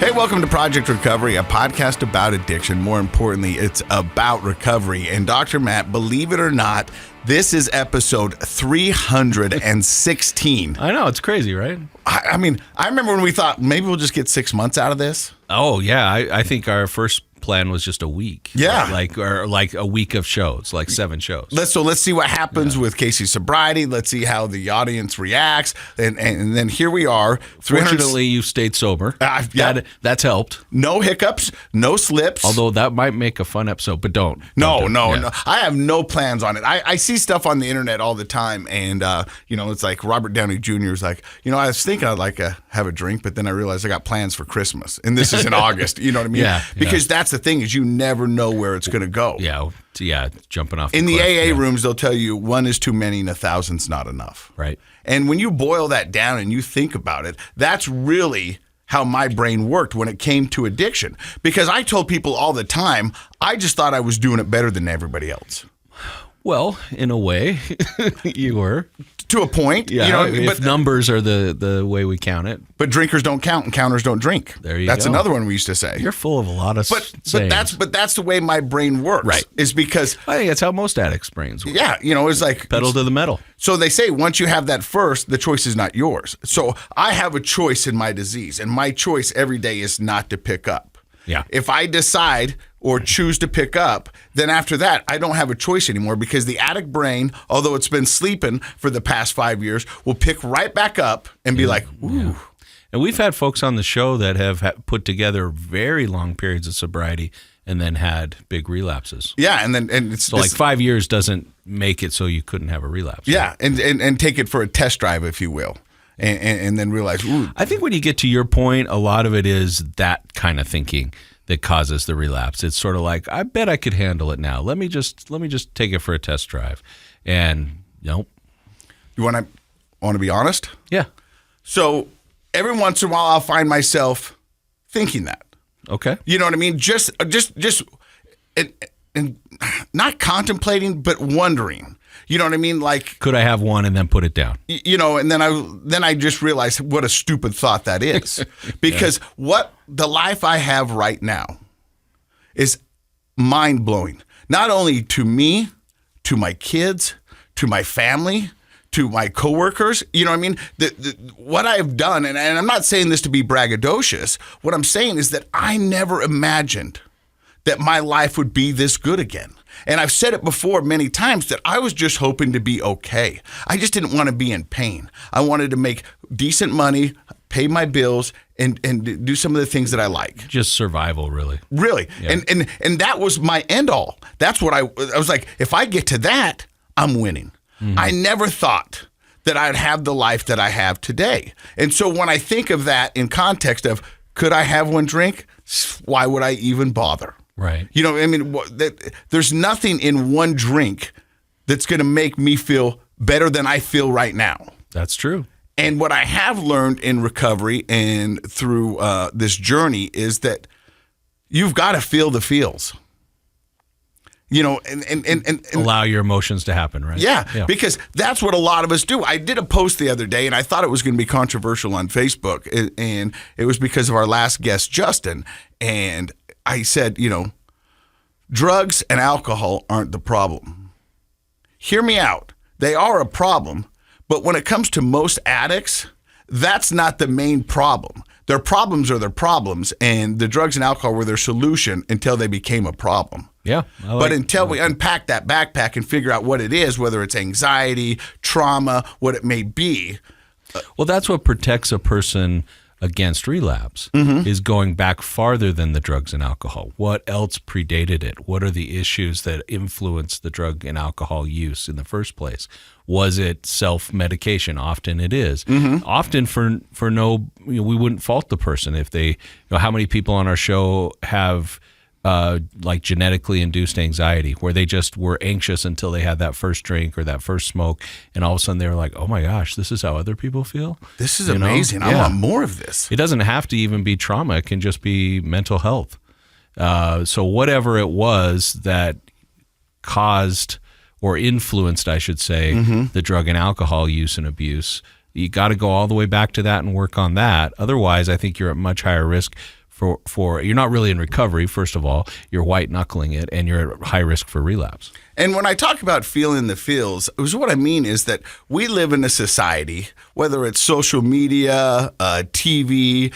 Hey, welcome to Project Recovery, a podcast about addiction. More importantly, it's about recovery. And Dr. Matt, believe it or not, this is episode 316. I know, it's crazy, right? I mean, I remember when we thought maybe we'll just get 6 months out of this. Oh, yeah. I think our first plan was just a week. Yeah. Like a week of shows, like 7 shows. Let's see what happens with Casey's sobriety. Let's see how the audience reacts. And then here we are. Fortunately, you stayed sober. That's helped. No hiccups, no slips. Although that might make a fun episode, but don't. No. I have no plans on it. I see stuff on the internet all the time. And, it's like Robert Downey Jr. is like, I was thinking I'd like to have a drink, but then I realized I got plans for Christmas. And this is in August. You know what I mean? Yeah. Because that's the thing is you never know where it's going to go. Yeah, jumping off in the cliff. AA rooms, they'll tell you 1 is too many and 1,000's not enough. Right. And when you boil that down and you think about it, that's really how my brain worked when it came to addiction. Because I told people all the time, I just thought I was doing it better than everybody else. Well, in a way, you were. To a point. Yeah, if numbers are the way we count it. But drinkers don't count and counters don't drink. There you That's go. another one we used to say. You're full of a lot of sayings. But that's the way my brain works. Right. Is because I think that's how most addicts' brains work. Yeah, it's like pedal to the metal. So they say once you have that first, the choice is not yours. So I have a choice in my disease, and my choice every day is not to pick up. Yeah. If I decide or choose to pick up, then after that, I don't have a choice anymore because the addict brain, although it's been sleeping for the past 5 years, will pick right back up and be like, ooh. Yeah. And we've had folks on the show that have put together very long periods of sobriety and then had big relapses. Yeah, and it's so like 5 years doesn't make it so you couldn't have a relapse. Yeah, right? and take it for a test drive, if you will. And then realize, ooh. I think when you get to your point, a lot of it is that kind of thinking that causes the relapse. It's sort of like, I bet I could handle it now. Let me just take it for a test drive. And nope. You want to be honest? Yeah. So every once in a while, I'll find myself thinking that. Okay. You know what I mean? Just and not contemplating, but wondering. You know what I mean? Like, could I have one and then put it down? And then I just realized what a stupid thought that is. Because what the life I have right now is mind-blowing. Not only to me, to my kids, to my family, to my coworkers. You know what I mean? What I have done, and I'm not saying this to be braggadocious, what I'm saying is that I never imagined that my life would be this good again. And I've said it before many times that I was just hoping to be okay. I just didn't want to be in pain. I wanted to make decent money, pay my bills, and do some of the things that I like. Just survival, really. Really. Yeah. And that was my end all. That's what I was like, if I get to that, I'm winning. Mm-hmm. I never thought that I'd have the life that I have today. And so when I think of that in context of, could I have one drink? Why would I even bother? Right. There's nothing in one drink that's going to make me feel better than I feel right now. That's true. And what I have learned in recovery and through this journey is that you've got to feel the feels. And allow your emotions to happen, right? Yeah, because that's what a lot of us do. I did a post the other day, and I thought it was going to be controversial on Facebook, and it was because of our last guest, Justin. And I said, drugs and alcohol aren't the problem. Hear me out. They are a problem, but when it comes to most addicts, that's not the main problem. Their problems are their problems, and the drugs and alcohol were their solution until they became a problem. Yeah. But until we unpack that backpack and figure out what it is, whether it's anxiety, trauma, what it may be. Well, that's what protects a person against relapse, is going back farther than the drugs and alcohol. What else predated it? What are the issues that influenced the drug and alcohol use in the first place? Was it self-medication? Often it is. Often for no, we wouldn't fault the person if they, how many people on our show have like genetically induced anxiety where they just were anxious until they had that first drink or that first smoke, and all of a sudden they were like, oh my gosh, this is how other people feel? This is amazing. I want more of this. It doesn't have to even be trauma. It can just be mental health. So whatever it was that caused or influenced, I should say, the drug and alcohol use and abuse, you got to go all the way back to that and work on that. Otherwise, I think you're at much higher risk for you're not really in recovery. First of all, you're white knuckling it, and you're at high risk for relapse. And when I talk about feeling the feels, what I mean is that we live in a society, whether it's social media, TV,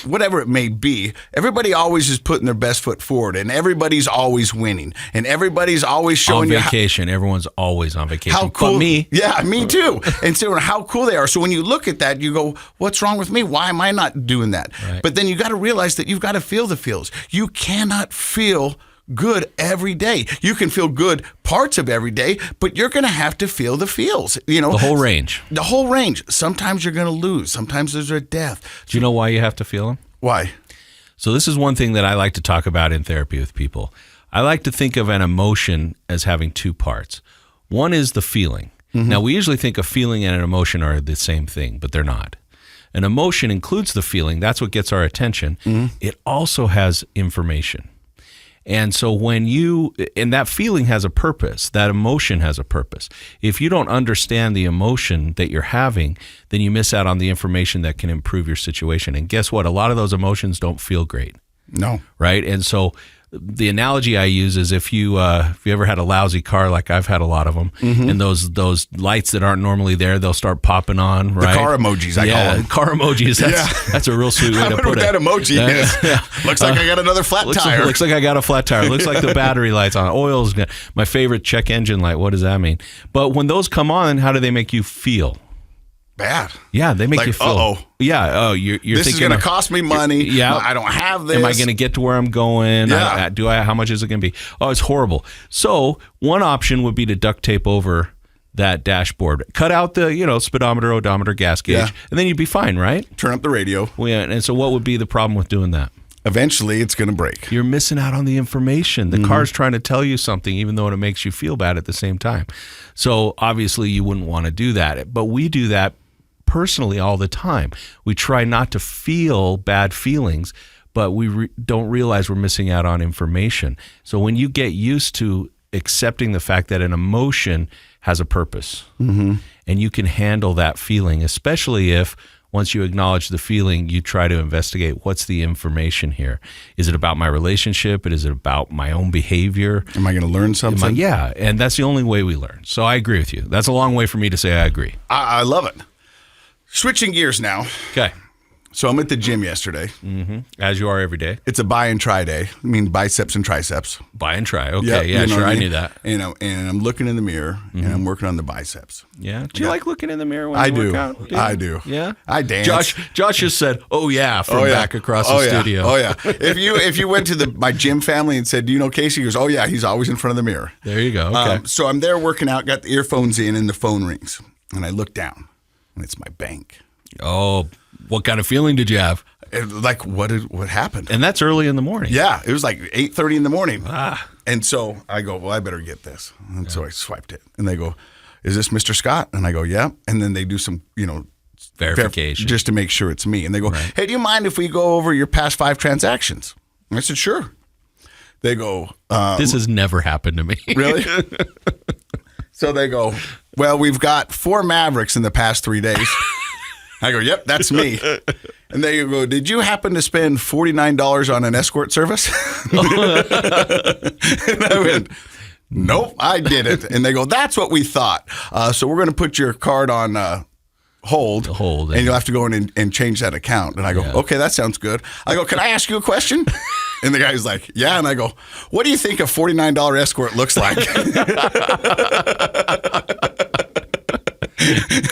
whatever it may be, everybody always is putting their best foot forward, and everybody's always winning, and everybody's always showing on vacation. Everyone's always on vacation. How cool! But me, yeah, me too. And so how cool they are. So when you look at that, you go, "What's wrong with me? Why am I not doing that?" Right. But then you got to realize that you've got to feel the feels. You cannot feel good every day. You can feel good parts of every day, but you're going to have to feel the feels. You know, the whole range. The whole range. Sometimes you're going to lose. Sometimes there's a death. Do you know why you have to feel them? Why? So this is one thing that I like to talk about in therapy with people. I like to think of an emotion as having two parts. One is the feeling. Mm-hmm. Now, we usually think a feeling and an emotion are the same thing, but they're not. An emotion includes the feeling. That's what gets our attention. Mm-hmm. It also has information. And so and that feeling has a purpose, that emotion has a purpose. If you don't understand the emotion that you're having, then you miss out on the information that can improve your situation. And guess what? A lot of those emotions don't feel great. No. Right? And so the analogy I use is if you ever had a lousy car, like I've had a lot of them, mm-hmm. and those lights that aren't normally there, they'll start popping on, right? The car emojis, I call them. Car emojis. That's a real sweet way to put it. That emoji is. Yeah. Looks like I got another flat tire. Looks like I got a flat tire. Looks like the battery light's on. Oil's good. My favorite check engine light. What does that mean? But when those come on, how do they make you feel? Bad. Yeah, they make you feel. Uh-oh. Yeah. Oh, you're this thinking is going to cost me money. Yeah. No, I don't have this. Am I going to get to where I'm going? Yeah. How much is it going to be? Oh, it's horrible. So one option would be to duct tape over that dashboard, cut out the speedometer, odometer, gas gauge, and then you'd be fine, right? Turn up the radio. Yeah. And so what would be the problem with doing that? Eventually, it's going to break. You're missing out on the information. The car's trying to tell you something, even though it makes you feel bad at the same time. So obviously, you wouldn't want to do that. But we do that personally all the time. We try not to feel bad feelings, but we don't realize we're missing out on information. So when you get used to accepting the fact that an emotion has a purpose, mm-hmm. and you can handle that feeling, especially if once you acknowledge the feeling, you try to investigate what's the information here. Is it about my relationship? Is it about my own behavior? Am I going to learn something? Yeah, and that's the only way we learn. So I agree with you. That's a long way for me to say I agree. I love it. Switching gears now. Okay. So I'm at the gym yesterday. Mm-hmm. As you are every day. It's a buy and try day. I mean, biceps and triceps. Buy and try. Okay. Yeah, sure. I knew that. And I'm looking in the mirror, and I'm working on the biceps. Yeah. Do you like looking in the mirror when you work out? I do. Yeah. I dance. Josh just said, "Oh yeah," from back across the studio. Oh yeah. If you went to my gym family and said, "Do you know Casey?" He goes, "Oh yeah, he's always in front of the mirror." There you go. Okay. So I'm there working out, got the earphones in, and the phone rings, and I look down, and it's my bank. Oh, what kind of feeling did you have? Like, what happened? And that's early in the morning. Yeah, it was like 8:30 in the morning. Ah. And so I go, well, I better get this. And so I swiped it. And they go, is this Mr. Scott? And I go, yeah. And then they do some, verification. Just to make sure it's me. And they go, hey, do you mind if we go over your past 5 transactions? And I said, sure. They go, this has never happened to me. Really? So they go, well, we've got 4 Mavericks in the past 3 days. I go, yep, that's me. And they go, did you happen to spend $49 on an escort service? And I went, nope, I didn't. And they go, that's what we thought. So we're going to put your card on hold. And you'll have to go in and change that account. And I go, okay, that sounds good. I go, can I ask you a question? And the guy's like, yeah. And I go, what do you think a $49 escort looks like?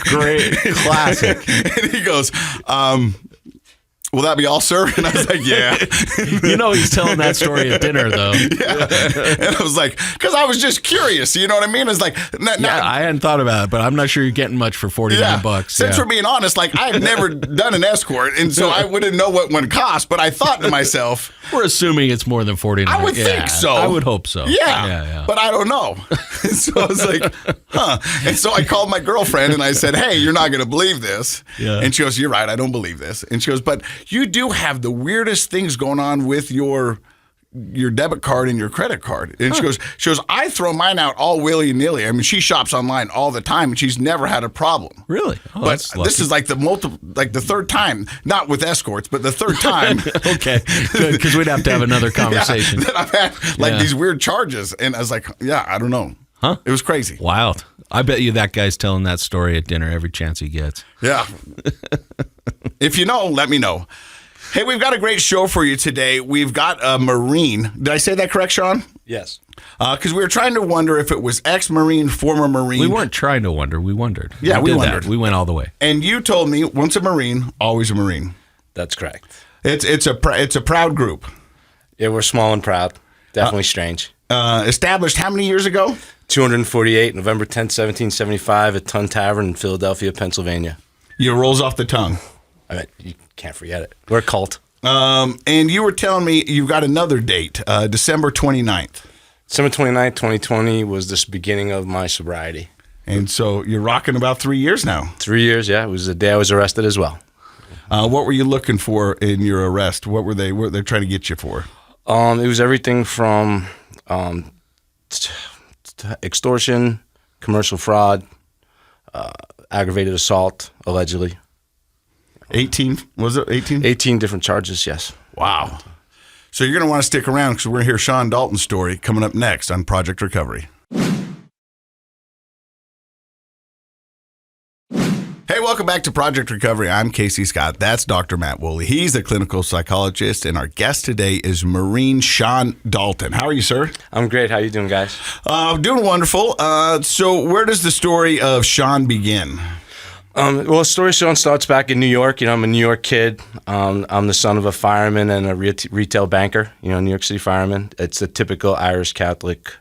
Great. Classic. And he goes, will that be all, sir? And I was like, yeah. He's telling that story at dinner, though. Yeah. And I was like, because I was just curious. You know what I mean? It's like, I hadn't thought about it, but I'm not sure you're getting much for $49. Since we're being honest, like, I've never done an escort, and so I wouldn't know what one cost. But I thought to myself, we're assuming it's more than $49. I would think so. I would hope so. Yeah. But I don't know. And so I was like, huh. And so I called my girlfriend and I said, hey, you're not going to believe this. Yeah. And she goes, you're right. I don't believe this. And she goes, but you do have the weirdest things going on with your your debit card and your credit card. And she goes, I throw mine out all willy-nilly. I mean, she shops online all the time, and she's never had a problem. Really? Oh, but this is like the third time, not with escorts, but the third time. Okay, good, because we'd have to have another conversation. That I've had these weird charges. And I was like, yeah, I don't know. Huh? It was crazy. Wild. I bet you that guy's telling that story at dinner every chance he gets. Yeah. If you know, let me know. Hey, we've got a great show for you today. We've got a Marine. Did I say that correct, Sean? Yes. Because we were trying to wonder if it was ex-Marine, former Marine. We weren't trying to wonder. We wondered. Yeah, we did wondered. That. We went all the way. And you told me, once a Marine, always a Marine. That's correct. It's a proud group. Yeah, we're small and proud. Definitely strange. Established how many years ago? 248, November 10th, 1775, at Tun Tavern in Philadelphia, Pennsylvania. It rolls off the tongue. I mean, you can't forget it. We're a cult. And you were telling me you've got another date, December 29th. December 29th, 2020 was the beginning of my sobriety. And so you're rocking about 3 years now. 3 years, yeah. It was the day I was arrested as well. What were you looking for in your arrest? What were they trying to get you for? It was everything from extortion, commercial fraud, aggravated assault, allegedly. 18, was it 18? 18 different charges, yes. Wow. So you're going to want to stick around because we're going to hear Sean Dalton's story coming up next on Project Recovery. Hey, welcome back to Project Recovery. I'm Casey Scott. That's Dr. Matt Woolley. He's a clinical psychologist, and our guest today is Marine Sean Dalton. How are you, sir? I'm great. How you doing, guys? Doing wonderful. So where does the story of Sean begin? Well, the story Sean starts back in New York. You know, I'm a New York kid. I'm the son of a fireman and a retail banker, you know, New York City fireman. It's a typical Irish Catholic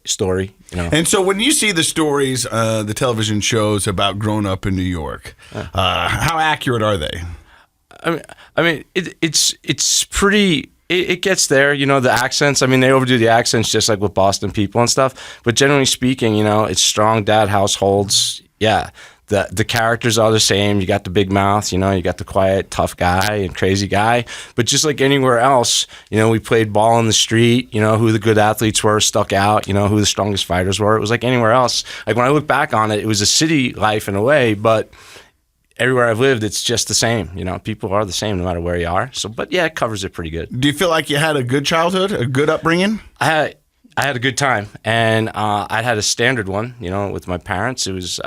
story, you know. And so when you see the stories, the television shows about growing up in New York, how accurate are they? I mean, it's pretty. It gets there, you know, the accents. I mean, they overdo the accents just like with Boston people and stuff. But generally speaking, you know, it's strong dad households. Yeah. The characters are the same. You got the big mouth, you know, you got the quiet, tough guy and crazy guy. But just like anywhere else, you know, we played ball in the street, you know, who the good athletes were stuck out, you know, who the strongest fighters were. It was like anywhere else. Like when I look back on it, it was a city life in a way, but everywhere I've lived, it's just the same. You know, people are the same no matter where you are. So, but yeah, it covers it pretty good. Do you feel like you had a good childhood, a good upbringing? I had a good time, and I had a standard one, you know, with my parents. It was,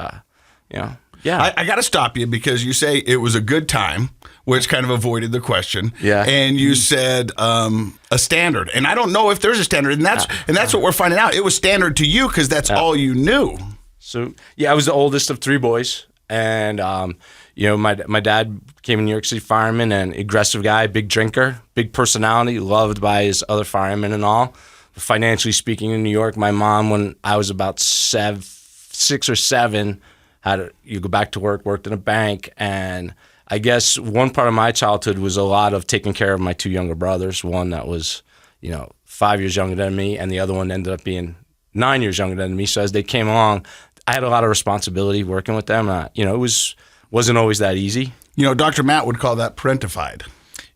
you know, yeah. I got to stop you because you say it was a good time, which kind of avoided the question. Yeah. And you said a standard, and I don't know if there's a standard, and that's what we're finding out. It was standard to you because that's all you knew. So yeah, I was the oldest of three boys, and you know, my dad became a New York City fireman, and aggressive guy, big drinker, big personality, loved by his other firemen and all. Financially speaking, in New York, my mom, when I was about 6 or 7. You go back to work, worked in a bank, and I guess one part of my childhood was a lot of taking care of my two younger brothers. One that was, you know, 5 years younger than me, and the other one ended up being 9 years younger than me. So as they came along, I had a lot of responsibility working with them. You know, it wasn't always that easy. You know, Dr. Matt would call that parentified.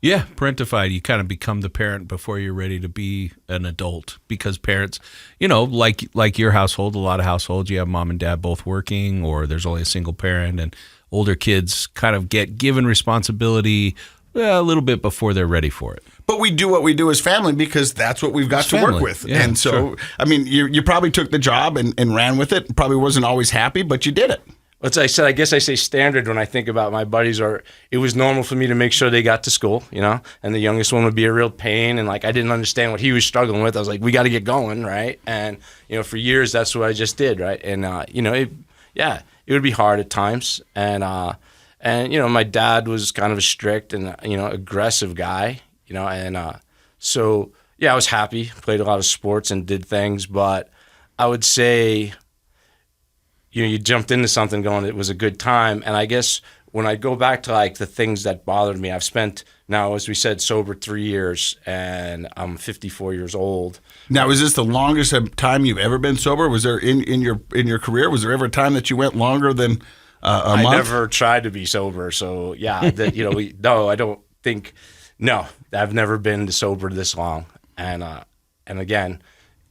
Yeah, parentified. You kind of become the parent before you're ready to be an adult because parents, you know, like your household, a lot of households, you have mom and dad both working or there's only a single parent, and older kids kind of get given responsibility a little bit before they're ready for it. But we do what we do as family because that's what we've got to work with. Yeah, and so, sure. I mean, you probably took the job and ran with it. Probably wasn't always happy, but you did it. As I said, I guess I say standard when I think about my buddies, or it was normal for me to make sure they got to school, you know, and the youngest one would be a real pain. And like, I didn't understand what he was struggling with. I was like, we got to get going. Right. And, you know, for years, that's what I just did. Right. And, you know, it would be hard at times. And, you know, my dad was kind of a strict and, you know, aggressive guy, you know, and so, yeah, I was happy, played a lot of sports and did things, but I would say, you know, you jumped into something going, it was a good time. And I guess when I go back to like the things that bothered me, I've spent now, as we said, sober 3 years, and I'm 54 years old. Now, is this the longest time you've ever been sober? Was there in your career, was there ever a time that you went longer than a month? I never tried to be sober. So yeah, you know, no, I don't think, no, I've never been sober this long. And again,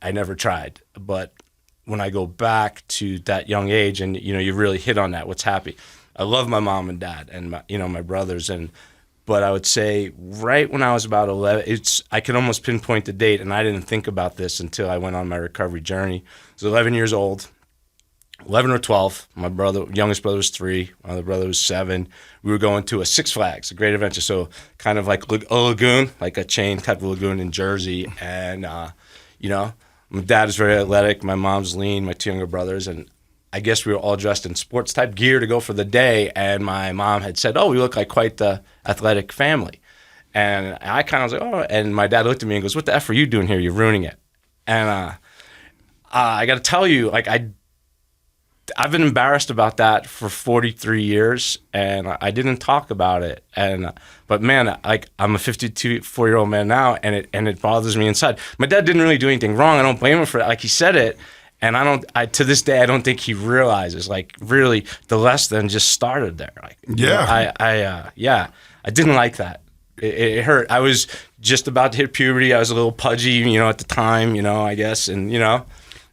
I never tried. But when I go back to that young age, and you really hit on that, what's happy. I love my mom and dad and my brothers, but I would say right when I was about 11, I can almost pinpoint the date, and I didn't think about this until I went on my recovery journey. I was 11 years old, 11 or 12. My youngest brother was 3. My other brother was 7. We were going to a Six Flags, a great adventure, so kind of like a lagoon, like a chain type of lagoon in Jersey, and my dad is very athletic, my mom's lean, my 2 younger brothers, and I guess we were all dressed in sports type gear to go for the day, and my mom had said, "Oh, we look like quite the athletic family." And I kind of was like, "Oh," and my dad looked at me and goes, "What the F are you doing here? You're ruining it." And I got to tell you, like I've been embarrassed about that for 43 years, and I didn't talk about it. But man, like I'm a 54-year-old man now, and it bothers me inside. My dad didn't really do anything wrong. I don't blame him for that. Like he said it. And to this day, I don't think he realizes, like, really, the less than just started there. Like, I didn't like that. It hurt. I was just about to hit puberty. I was a little pudgy, at the time, I guess, and,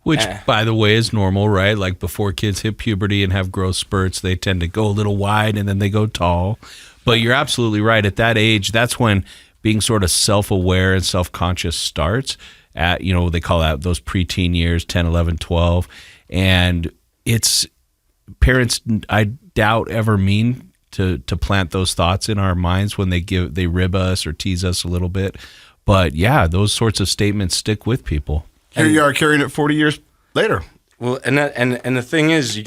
Which, by the way, is normal, right? Like, before kids hit puberty and have growth spurts, they tend to go a little wide and then they go tall. But you're absolutely right. At that age, that's when being sort of self-aware and self-conscious starts. At, they call that those preteen years, 10, 11, 12. And it's parents, I doubt, ever mean to plant those thoughts in our minds when they rib us or tease us a little bit. But yeah, those sorts of statements stick with people. Here you are carrying it 40 years later. Well, and the thing is,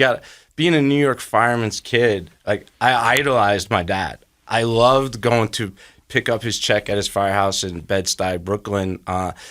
being a New York fireman's kid, like I idolized my dad. I loved going to pick up his check at his firehouse in Bed-Stuy, Brooklyn.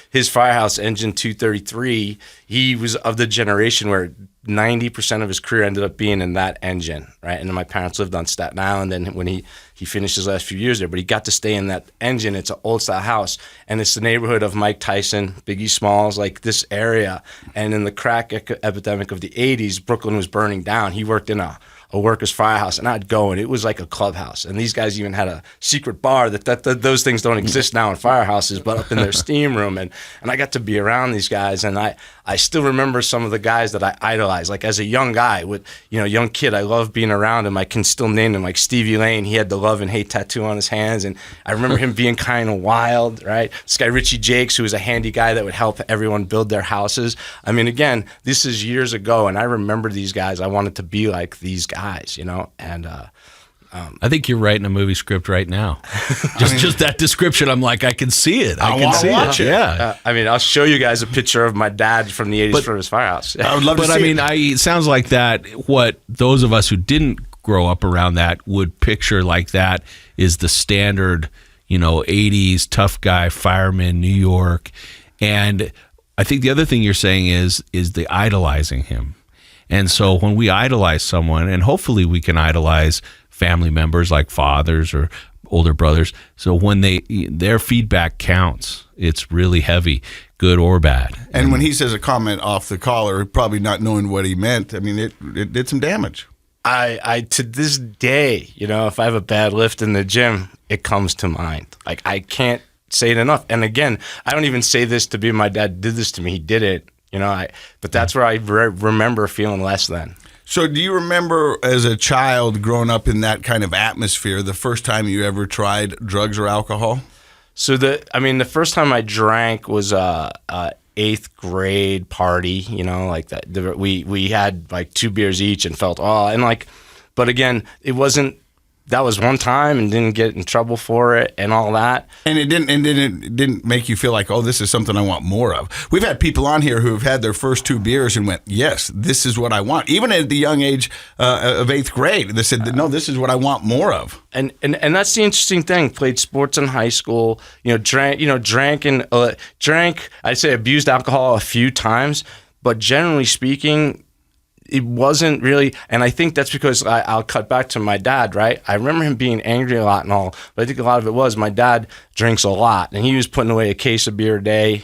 His firehouse, Engine 233, he was of the generation where 90% of his career ended up being in that engine, right? And then my parents lived on Staten Island, and when he finished his last few years there, but he got to stay in that engine. It's an old-style house, and it's the neighborhood of Mike Tyson, Biggie Smalls, like this area. And in the crack epidemic of the 80s, Brooklyn was burning down. He worked in a workers' firehouse, and I'd go, and it was like a clubhouse. And these guys even had a secret bar that those things don't exist now in firehouses, but up in their steam room. And I got to be around these guys, and I still remember some of the guys that I idolized. Like as a young guy, young kid, I loved being around him. I can still name him, like Stevie Lane. He had the love and hate tattoo on his hands, and I remember him being kind of wild, right? This guy Richie Jakes, who was a handy guy that would help everyone build their houses. I mean, again, this is years ago, and I remember these guys. I wanted to be like these guys, and I think you're writing a movie script right now. Just that description, I'm like, I can see it. I can see watch it. Yeah. I'll show you guys a picture of my dad from the 80s from his firehouse. I would love to see it. It sounds like that, what those of us who didn't grow up around that would picture like that is the standard, 80s tough guy, fireman, New York. And I think the other thing you're saying is the idolizing him. And so when we idolize someone, and hopefully we can idolize family members like fathers or older brothers, so when their feedback counts, it's really heavy, good or bad. And when he says a comment off the collar, probably not knowing what he meant, I mean, it did some damage. I to this day, if I have a bad lift in the gym, it comes to mind. Like I can't say it enough. And again, I don't even say this to be my dad did this to me. He did it. But that's where I remember feeling less than. So do you remember as a child growing up in that kind of atmosphere, the first time you ever tried drugs or alcohol? So the first time I drank was a 8th grade party, like that. We had like 2 beers each and felt but again, it wasn't. That was one time and didn't get in trouble for it and all that. And it didn't make you feel like, oh, this is something I want more of. We've had people on here who've had their first 2 beers and went, yes, this is what I want. Even at the young age of 8th grade, they said, no, this is what I want more of. And that's the interesting thing. Played sports in high school, drank, I'd say abused alcohol a few times, but generally speaking, it wasn't really, and I think that's because I'll cut back to my dad, right? I remember him being angry a lot and all, but I think a lot of it was my dad drinks a lot, and he was putting away a case of beer a day.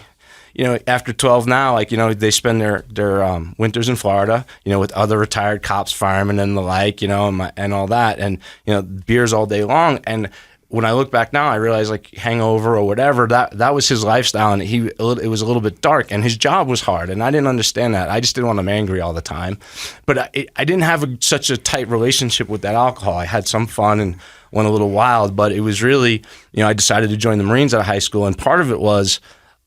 After 12 now, they spend their winters in Florida, with other retired cops, firemen, and the like, and all that, and beers all day long. And when I look back now, I realize like hangover or whatever, that was his lifestyle, and it was a little bit dark, and his job was hard, and I didn't understand that. I just didn't want him angry all the time. But I didn't have such a tight relationship with that alcohol. I had some fun and went a little wild, but it was really, I decided to join the Marines out of high school, and part of it was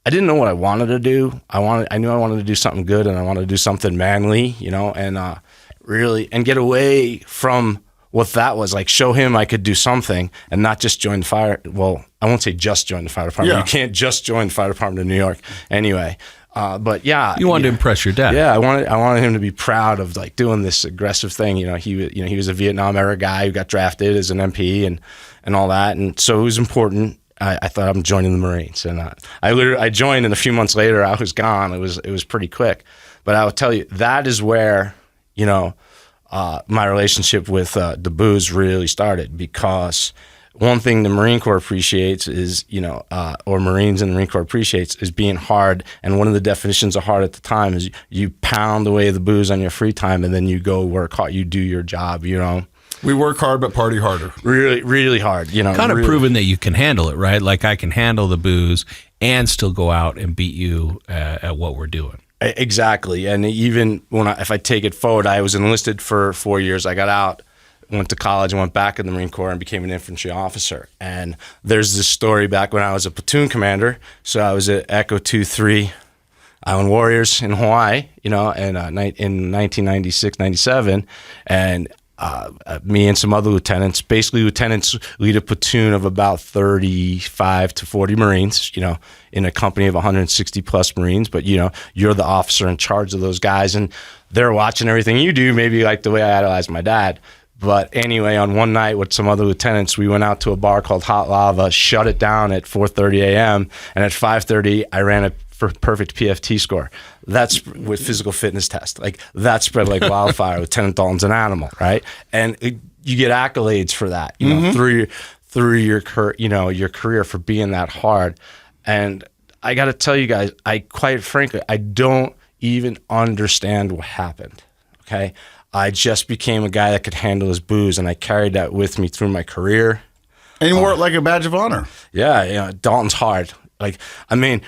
I didn't know what I wanted to do. I knew I wanted to do something good, and I wanted to do something manly, and really, and get away from what that was, like show him I could do something and not just join the fire. Well, I won't say just join the fire department. Yeah. You can't just join the fire department in New York anyway. But yeah, You wanted to impress your dad. yeah, I wanted him to be proud of like doing this aggressive thing. He was a Vietnam era guy who got drafted as an MP and all that, and so it was important. I thought I'm joining the Marines, and I joined, and a few months later I was gone. It was pretty quick, but I will tell you that is where my relationship with the booze really started, because one thing the Marine Corps appreciates is, or Marines in the Marine Corps appreciates, is being hard. And one of the definitions of hard at the time is you pound away the booze on your free time, and then you go work hard. You do your job, We work hard, but party harder. Really, really hard, Kind of proving that you can handle it, right? Like I can handle the booze and still go out and beat you at what we're doing. Exactly. And even if I take it forward, I was enlisted for 4 years. I got out, went to college, and went back in the Marine Corps and became an infantry officer. And there's this story back when I was a platoon commander. So I was at Echo 2-3 Island Warriors in Hawaii, in 1996, 97. And me and some other lieutenants, basically lieutenants lead a platoon of about 35 to 40 Marines, in a company of 160 plus Marines. But, you're the officer in charge of those guys, and they're watching everything you do, maybe like the way I idolized my dad. But anyway, on one night with some other lieutenants, we went out to a bar called Hot Lava, shut it down at 4:30 a.m., and at 5:30, I ran a perfect PFT score. That's with physical fitness test. Like that spread like wildfire. Lieutenant Dalton's an animal, right? And you get accolades for that, through your career for being that hard. And I got to tell you guys, quite frankly, I don't even understand what happened. Okay, I just became a guy that could handle his booze, and I carried that with me through my career. And you wore it like a badge of honor. Yeah, Dalton's hard. Like,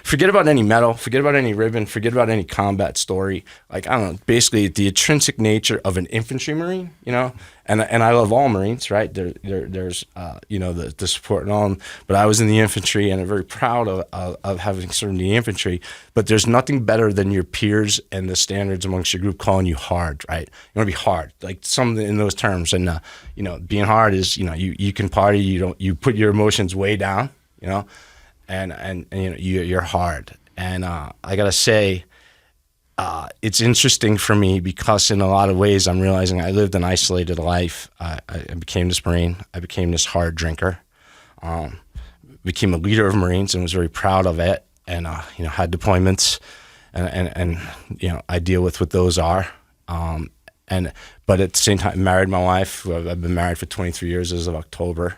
forget about any medal, forget about any ribbon, forget about any combat story. Like, I don't know, basically the intrinsic nature of an infantry Marine, and I love all Marines, right? There's the support and all, but I was in the infantry, and I'm very proud of having served in the infantry. But there's nothing better than your peers and the standards amongst your group calling you hard, right? You want to be hard, like something in those terms. And being hard is, you can party, you put your emotions way down, and you're hard. And I gotta say, it's interesting for me because in a lot of ways I'm realizing I lived an isolated life. I became this Marine. I became this hard drinker. Became a leader of Marines and was very proud of it. And had deployments, and I deal with what those are. But at the same time, married my wife. Who I've been married for 23 years as of October.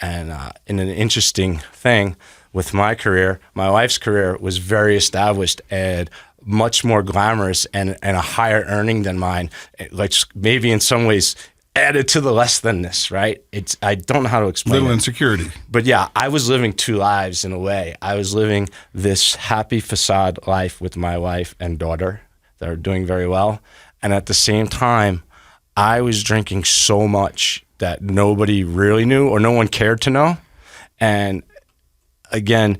And in an interesting thing with my career, my wife's career was very established and much more glamorous and a higher earning than mine. Like maybe in some ways added to the less than-ness, right? I don't know how to explain Little it. insecurity. But yeah, I was living two lives in a way. I was living this happy facade life with my wife and daughter that are doing very well. And at the same time, I was drinking so much that nobody really knew or no one cared to know. And again,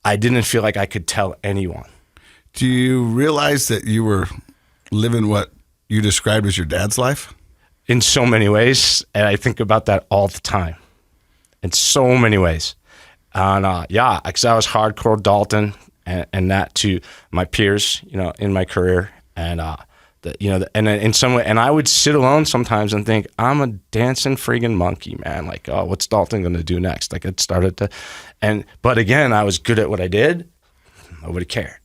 I didn't feel like I could tell anyone. Do you realize that you were living what you described as your dad's life? In so many ways, and I think about that all the time. In so many ways. And because I was hardcore Dalton and that to my peers, in my career. And and in some way, and I would sit alone sometimes and think, I'm a dancing friggin' monkey, man. Like, oh, what's Dalton going to do next? Like, it started to, but again, I was good at what I did. Nobody cared.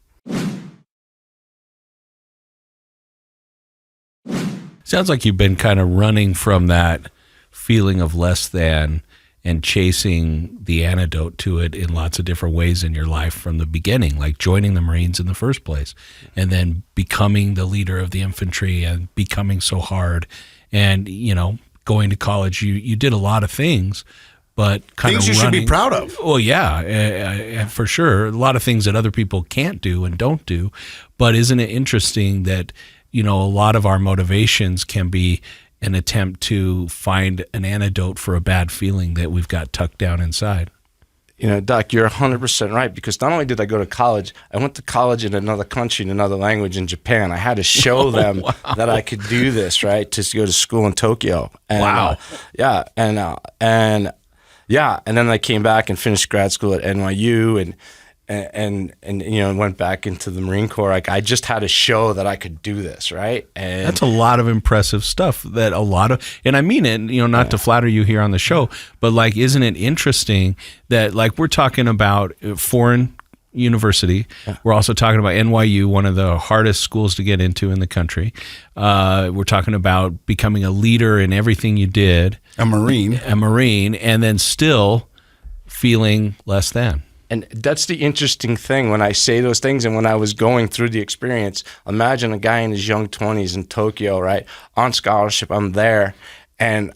Sounds like you've been kind of running from that feeling of less than and chasing the antidote to it in lots of different ways in your life from the beginning, like joining the Marines in the first place and then becoming the leader of the infantry and becoming so hard and, going to college. You did a lot of things, but kind Things of you running. should be proud of. Well, yeah, for sure. A lot of things that other people can't do and don't do. But isn't it interesting that, a lot of our motivations can be an attempt to find an antidote for a bad feeling that we've got tucked down inside? Doc, you're 100% right, because not only did I go to college, I went to college in another country, in another language, in Japan. I had to show them that I could do this, right, to go to school in Tokyo. And, Wow. And then I came back and finished grad school at NYU and went back into the Marine Corps. Like, I just had to show that I could do this, right? And That's a lot of impressive stuff that and I mean it, not to flatter you here on the show, but like, isn't it interesting that like we're talking about foreign university. We're also talking about NYU, one of the hardest schools to get into in the country. We're talking about becoming a leader in everything you did. A Marine, and then still feeling less than. And that's the interesting thing when I say those things, and when I was going through the experience. Imagine a guy in his young 20s in Tokyo, right, on scholarship. I'm there, and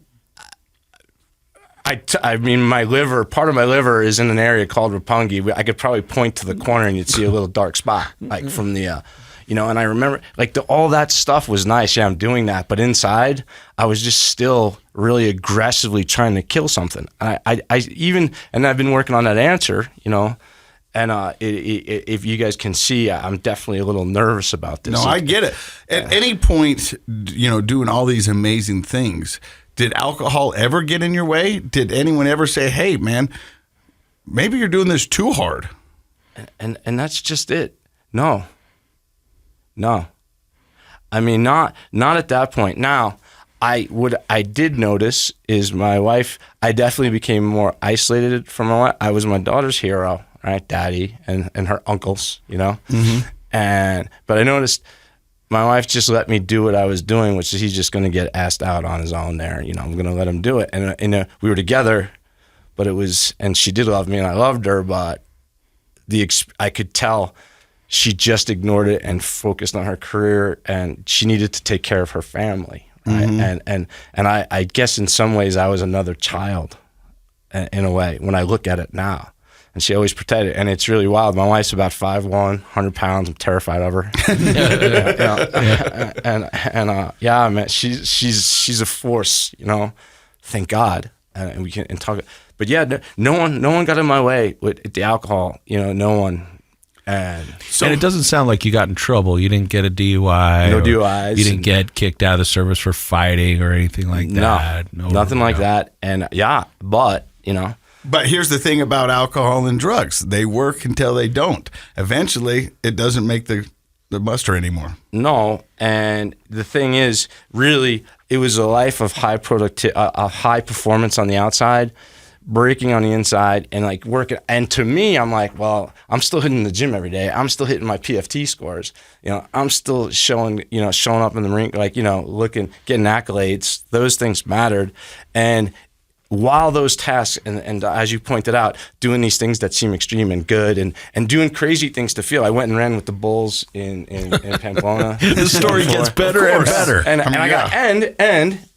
I mean, part of my liver is in an area called Roppongi. I could probably point to the corner and you'd see a little dark spot, like from the, and I remember like all that stuff was nice. Yeah, I'm doing that. But inside, I was just still really aggressively trying to kill something. And I've been working on that answer, and if you guys can see, I'm definitely a little nervous about this. No, I get it. At any point, doing all these amazing things, did alcohol ever get in your way? Did anyone ever say, hey, man, maybe you're doing this too hard? And that's just it. No. I mean, not at that point. Now, what I did notice is my wife, I definitely became more isolated from my wife. I was my daughter's hero, right? Daddy and her uncles, Mm-hmm. But I noticed my wife just let me do what I was doing, which is he's just going to get asked out on his own there. I'm going to let him do it. And we were together, but and she did love me and I loved her, but I could tell she just ignored it and focused on her career, and she needed to take care of her family. Right? Mm-hmm. And I guess in some ways I was another child in a way when I look at it now. And she always protected it. And it's really wild. My wife's about 5'1", 100 pounds. I'm terrified of her. Man, she's a force, thank God. And we can talk. But yeah, no one got in my way with the alcohol, no one. And it doesn't sound like you got in trouble. You didn't get a DUI. No DUIs. You didn't get kicked out of the service for fighting or anything like that. No, nothing like that. And but, But here's the thing about alcohol and drugs. They work until they don't. Eventually, it doesn't make the muster anymore. No, and the thing is, really, it was a life of high performance on the outside, breaking on the inside, and like working. And to me, I'm like, well, I'm still hitting the gym every day. I'm still hitting my PFT scores. I'm still showing up in the ring, like, looking, getting accolades. Those things mattered. And while those tasks, and as you pointed out, doing these things that seem extreme and good, and doing crazy things to feel. I went and ran with the Bulls in Pamplona. The story gets better and better.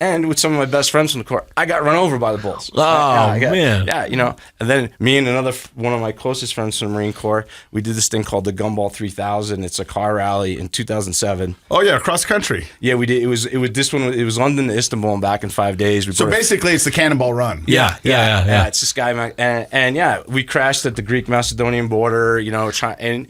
And with some of my best friends from the Corps, I got run over by the Bulls. Man. Yeah, and then me and another one of my closest friends from the Marine Corps, we did this thing called the Gumball 3000. It's a car rally in 2007. Oh yeah, cross country. Yeah, we did. It was London to Istanbul and back in 5 days. So basically, it's the Cannonball Run. Yeah. It's this guy, and we crashed at the Greek-Macedonian border, and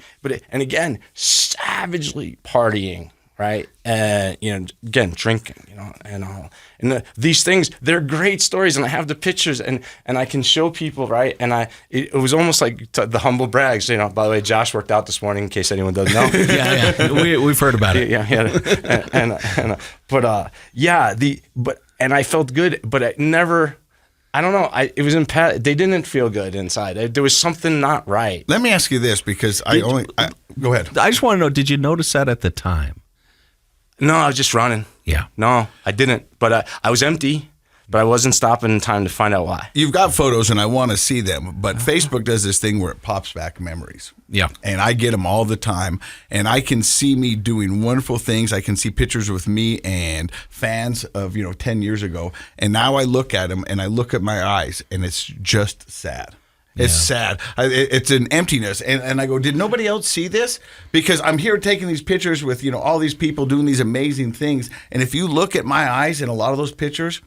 again, savagely partying, right? And again, drinking, and all. And these things, they're great stories, and I have the pictures, and I can show people, right? And it was almost like the humble brags, By the way, Josh worked out this morning, in case anyone doesn't know. Yeah. We've heard about it. And I felt good, but I never. I don't know. It was they didn't feel good inside. There was something not right. Let me ask you this, because go ahead. I just want to know, did you notice that at the time? No, I was just running. Yeah. No, I didn't. But I was empty. but I wasn't stopping in time to find out why. You've got photos, and I want to see them, but Facebook does this thing where it pops back memories. Yeah. And I get them all the time, and I can see me doing wonderful things. I can see pictures with me and fans of 10 years ago, and now I look at them, and I look at my eyes, and it's just sad. It's sad. It's an emptiness. And I go, did nobody else see this? Because I'm here taking these pictures with, all these people doing these amazing things. And if you look at my eyes in a lot of those pictures,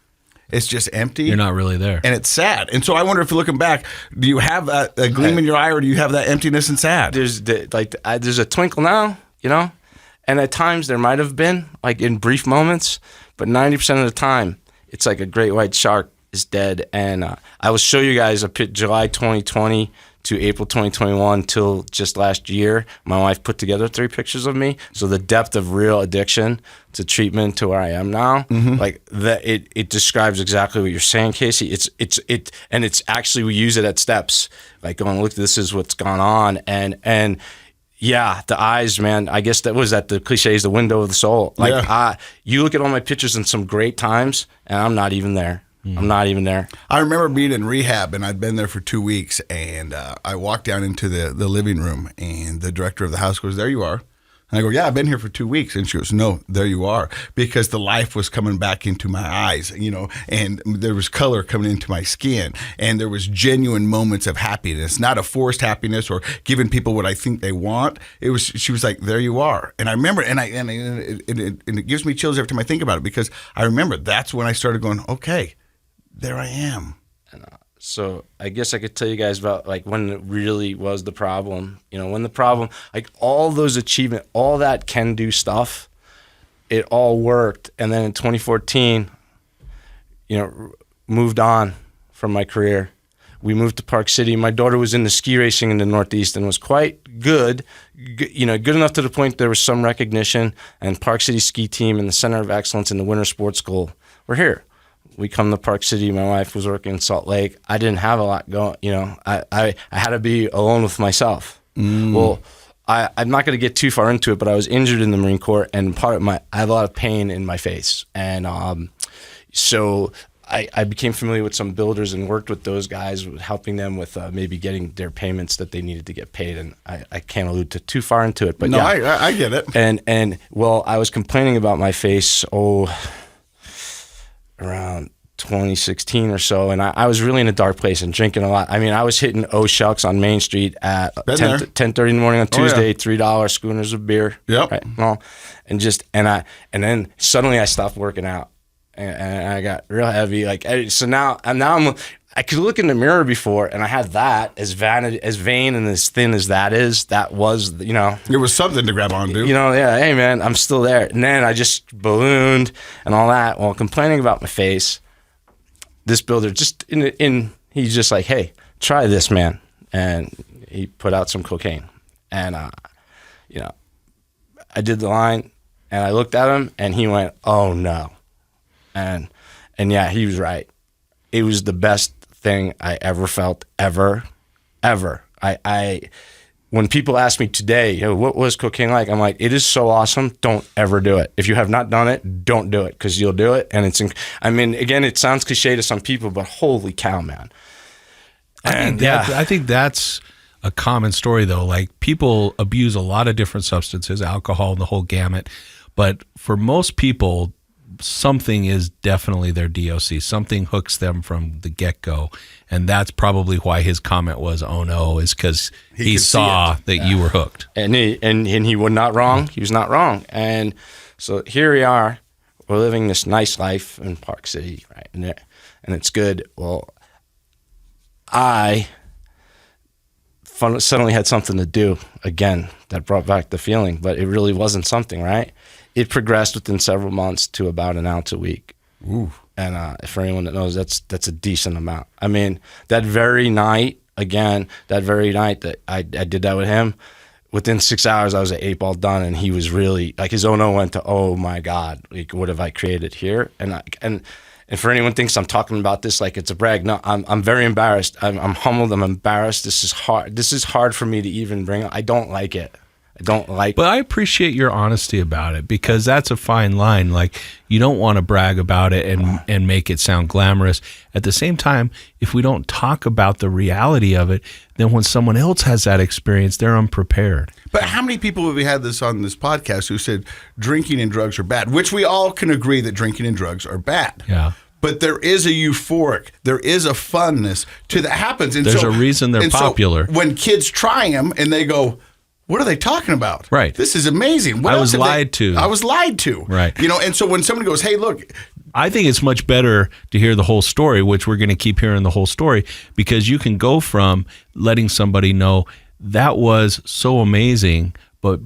it's just empty. You're not really there. And it's sad. And so I wonder if you're looking back, do you have a gleam in your eye, or do you have that emptiness and sad? There's a twinkle now, and at times there might have been, like in brief moments, but 90% of the time, it's like a great white shark is dead. And I will show you guys a July 2020 to April 2021 till just last year. My wife put together 3 pictures of me. So the depth of real addiction to treatment to where I am now, like that, it describes exactly what you're saying, Casey. It's actually, we use it at steps, like going, look, this is what's gone on. And yeah, the eyes, man, I guess the cliche is the window of the soul. Like you look at all my pictures in some great times, and I'm not even there. I'm not even there. I remember being in rehab, and I'd been there for 2 weeks, and I walked down into the living room, and the director of the house goes, "There you are." And I go, "Yeah, I've been here for 2 weeks." And she goes, "No, there you are," because the life was coming back into my eyes, and there was color coming into my skin, and there was genuine moments of happiness, not a forced happiness or giving people what I think they want. She was like, "There you are." And I remember, and it gives me chills every time I think about it, because I remember that's when I started going, okay, there I am. And, so I guess I could tell you guys about like when it really was the problem. When the problem, like all those achievement, all that can do stuff, it all worked. And then in 2014, moved on from my career. We moved to Park City. My daughter was into ski racing in the Northeast and was quite good enough to the point there was some recognition. And Park City ski team and the Center of Excellence in the Winter Sports School were here. We come to Park City. My wife was working in Salt Lake. I didn't have a lot going. I had to be alone with myself. Well, I'm not going to get too far into it, but I was injured in the Marine Corps, and I have a lot of pain in my face, and so I became familiar with some builders and worked with those guys, helping them with maybe getting their payments that they needed to get paid. And I can't allude to too far into it, but no, yeah, I get it. And well, I was complaining about my face. Around 2016 or so, and I was really in a dark place and drinking a lot. I mean, I was hitting Shucks on Main Street at 10:30 in the morning on Tuesday, $3 schooners of beer. Yep. Right? Well, and then suddenly I stopped working out, and I got real heavy. So now I could look in the mirror before, and I had that as vain and as thin as that is. That was, It was something to grab onto. Yeah, hey, man, I'm still there. And then I just ballooned and all that while complaining about my face. This builder he's just like, "Hey, try this, man." And he put out some cocaine. And, I did the line, and I looked at him, and he went, "Oh, no." And yeah, he was right. It was the best thing I ever felt, ever. When people ask me today, what was cocaine like? I'm like, it is so awesome. Don't ever do it. If you have not done it, don't do it, because you'll do it. And again, it sounds cliche to some people, but holy cow, man. I think that's a common story, though. Like, people abuse a lot of different substances, alcohol, and the whole gamut. But for most people, something is definitely their DOC. Something hooks them from the get-go. And that's probably why his comment was, "Oh no," is because he saw that you were hooked. And he was not wrong. He was not wrong. And so here we are. We're living this nice life in Park City, right? And it's good. Well, I suddenly had something to do again that brought back the feeling, but it really wasn't something, right? It progressed within several months to about an ounce a week. Ooh. And for anyone that knows, that's a decent amount. I mean, that very night that I did that with him, within 6 hours, I was at 8 ball done, and he was really, like, his oh no went to, "Oh my God, like, what have I created here?" And for anyone thinks I'm talking about this like it's a brag, no, I'm very embarrassed. I'm humbled. I'm embarrassed. This is hard. This is hard for me to even bring up. I don't like it. I don't like. But I appreciate your honesty about it, because that's a fine line. Like, you don't want to brag about it and make it sound glamorous. At the same time, if we don't talk about the reality of it, then when someone else has that experience, they're unprepared. But how many people have we had this on this podcast who said drinking and drugs are bad, which we all can agree that drinking and drugs are bad. Yeah. But there is a euphoric, there is a funness to that happens. And There's a reason they're popular. So when kids try them and they go, what are they talking about? Right. This is amazing. What I else was lied to. I was lied to. Right. You know, and so when somebody goes, hey, look, I think it's much better to hear the whole story, which we're going to keep hearing the whole story, because you can go from letting somebody know that was so amazing, but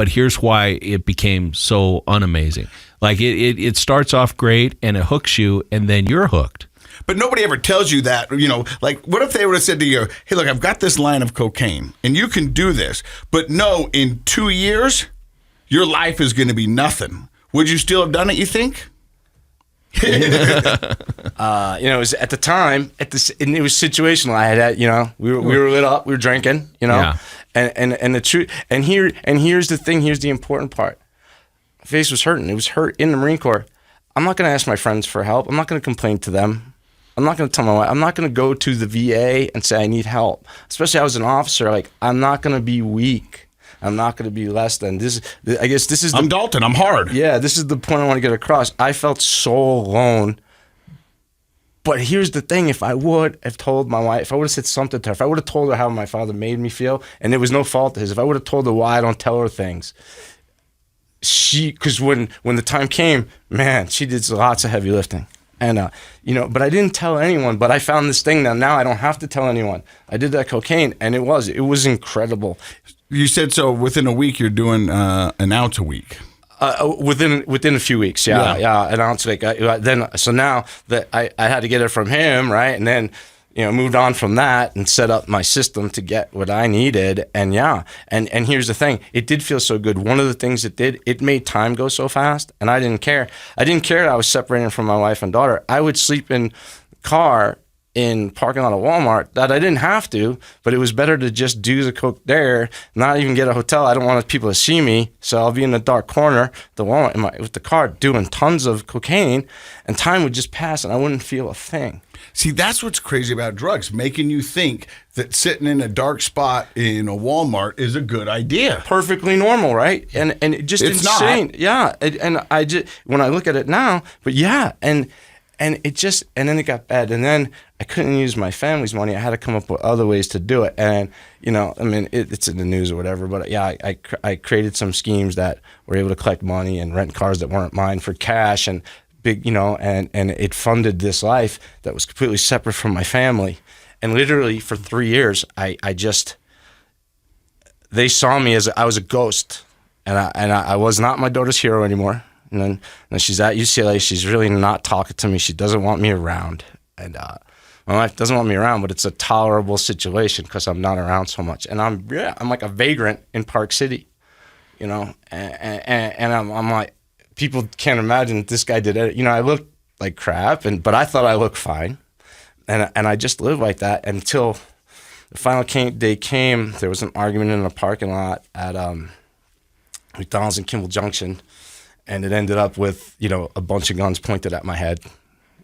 here's why it became so unamazing. Like it starts off great and it hooks you, and then you're hooked. But nobody ever tells you that, you know, like, what if they would have said to you, hey, look, I've got this line of cocaine and you can do this, but no, in 2 years, your life is going to be nothing. Would you still have done it, you think? You know, it was at the time, and it was situational. I had, you know, we were lit up, we were drinking, you know, and the truth, and here's the thing, here's the important part. My face was hurting. It was hurt in the Marine Corps. I'm not going to ask my friends for help. I'm not going to complain to them. I'm not going to tell my wife. I'm not going to go to the VA and say I need help. Especially I was an officer. Like, I'm not going to be weak. I'm not going to be less than this. I guess this is. I'm Dalton. I'm hard. Yeah, this is the point I want to get across. I felt so alone. But here's the thing: if I would have told my wife, if I would have said something to her, if I would have told her how my father made me feel, and it was no fault of his, if I would have told her why I don't tell her things, because when the time came, man, she did lots of heavy lifting. And, you know, but I didn't tell anyone, but I found this thing now I don't have to tell anyone. I did that cocaine, and it was incredible. You said so within a week you're doing an ounce a week. Within a few weeks, yeah, an ounce a week. So now that I had to get it from him, right, and then, you know, moved on from that and set up my system to get what I needed. And and here's the thing, it did feel so good. One of the things it made time go so fast, and I didn't care. I didn't care that I was separating from my wife and daughter. I would sleep in car in parking lot of Walmart that I didn't have to, but it was better to just do the coke there, not even get a hotel. I don't want people to see me, so I'll be in the dark corner, the Walmart with the car doing tons of cocaine, and time would just pass and I wouldn't feel a thing. See, that's what's crazy about drugs, making you think that sitting in a dark spot in a Walmart is a good idea. Perfectly normal, right? And it just it's insane. Not. Yeah, and I just, when I look at it now, but yeah, and it just, and then it got bad, and then I couldn't use my family's money. I had to come up with other ways to do it, and you know, I mean, it's in the news or whatever, but yeah, I created some schemes that were able to collect money and rent cars that weren't mine for cash, and big, you know, and it funded this life that was completely separate from my family. And literally for 3 years, they saw me as I was a ghost, and I was not my daughter's hero anymore. And then she's at UCLA. She's really not talking to me. She doesn't want me around, and my wife doesn't want me around. But it's a tolerable situation because I'm not around so much, and I'm like a vagrant in Park City, you know, and I'm like, people can't imagine that this guy did it. You know, I look like crap, but I thought I looked fine, and I just lived like that until the final day came. There was an argument in a parking lot at McDonald's in Kimball Junction, and it ended up with, you know, a bunch of guns pointed at my head,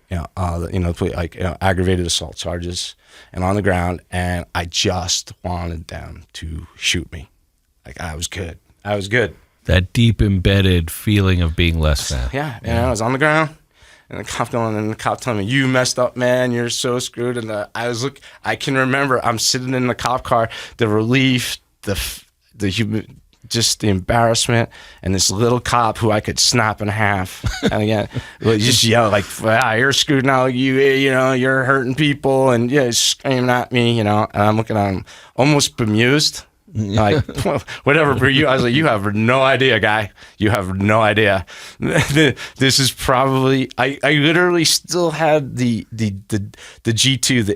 aggravated assault charges, and on the ground, and I just wanted them to shoot me. Like, I was good. That deep embedded feeling of being less than. Yeah, and I was on the ground, and the cop telling me, "You messed up, man. You're so screwed." And I can remember I'm sitting in the cop car, the relief, just the embarrassment, and this little cop who I could snap in half, and again, just yell like, "You're screwed now. You know, you're hurting people," and yeah, screaming at me, you know. And I'm looking at him, almost bemused. Like, whatever, bro. I was like, you have no idea, guy. You have no idea. This is probably. I literally still had the G2, the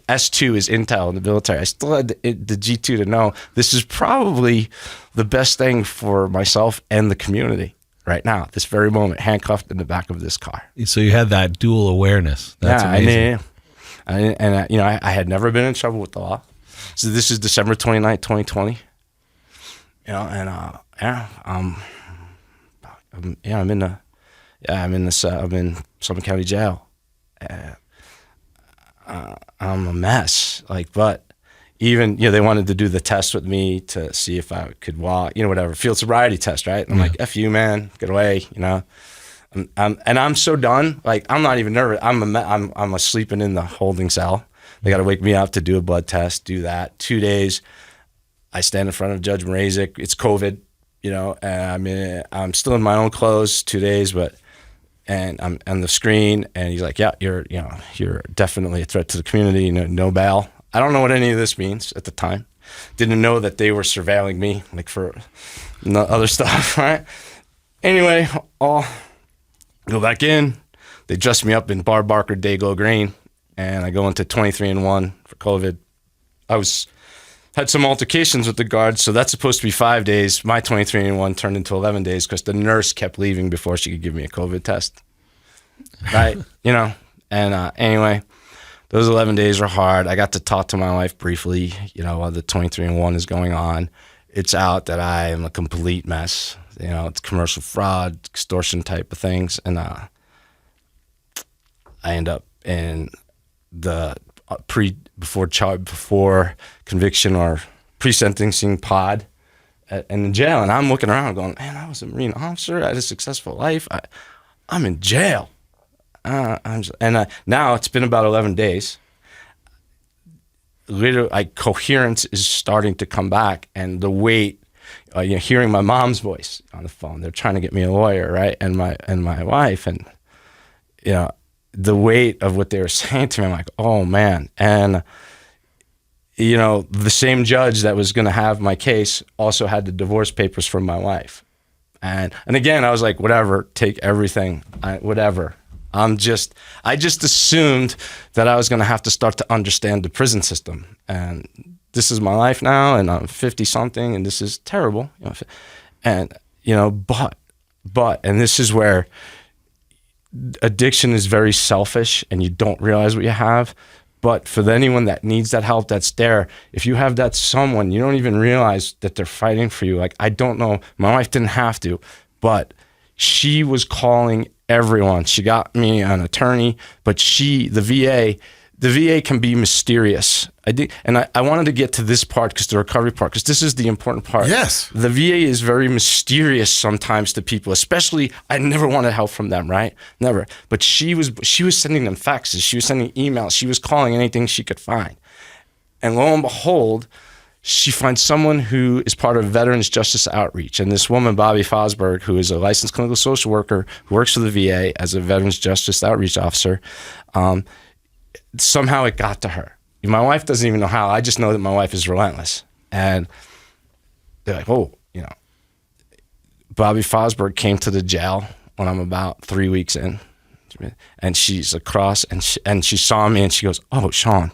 S2 is Intel in the military. I still had the G2 to know this is probably the best thing for myself and the community right now. This very moment, handcuffed in the back of this car. So you had that dual awareness. That's amazing. I had never been in trouble with the law. So this is December 29th, 2020. you know, and I'm in Summit County Jail. I'm a mess, like, but even, you know, they wanted to do the test with me to see if I could walk, you know, whatever, field sobriety test, right? And I'm like, F you, man, get away, you know. And I'm so done, like, I'm not even nervous. I'm sleeping in the holding cell. They got to wake me up to do a blood test, do that. 2 days, I stand in front of Judge Mrazek. It's COVID, you know, and I'm still in my own clothes 2 days, and I'm on the screen, and he's like, yeah, you're definitely a threat to the community, you know, no bail. I don't know what any of this means at the time. Didn't know that they were surveilling me, like, for other stuff, right? Anyway, I'll go back in. They dress me up in Bar Barker Dayglow Green, and I go into 23-1 for COVID. Had some altercations with the guards, so that's supposed to be 5 days. My 23-1 turned into 11 days because the nurse kept leaving before she could give me a COVID test. Right? You know? And anyway, those 11 days were hard. I got to talk to my wife briefly, you know, while the 23-1 is going on. It's out that I am a complete mess. You know, it's commercial fraud, extortion type of things. And I end up in the before conviction or pre-sentencing pod in the jail, and I'm looking around going, man, I was a Marine officer, I had a successful life, I'm in jail. Now it's been about 11 days. Literally, coherence is starting to come back, and the weight, you know, hearing my mom's voice on the phone, they're trying to get me a lawyer, right, and my wife, and you know, the weight of what they were saying to me, I'm like, oh man. And you know, the same judge that was going to have my case also had the divorce papers from my wife. And again, I was like, whatever, take everything, whatever. I just assumed that I was going to have to start to understand the prison system. And this is my life now, and I'm 50 something, and this is terrible. You know, and you know, but, and this is where addiction is very selfish, and you don't realize what you have. But for anyone that needs that help, that's there. If you have that someone, you don't even realize that they're fighting for you. Like, I don't know, my wife didn't have to, but she was calling everyone. She got me an attorney, but the VA can be mysterious. I wanted to get to this part, because the recovery part, because this is the important part. Yes. The VA is very mysterious sometimes to people, especially, I never wanted help from them, right? Never. But she was sending them faxes. She was sending emails. She was calling anything she could find. And lo and behold, she finds someone who is part of Veterans Justice Outreach. And this woman, Bobby Fosberg, who is a licensed clinical social worker who works for the VA as a Veterans Justice Outreach officer, somehow it got to her. My wife doesn't even know how. I just know that my wife is relentless. And they're like, oh, you know, Bobby Fosberg came to the jail when I'm about 3 weeks in. And she's across, and she saw me, and she goes, oh, Sean.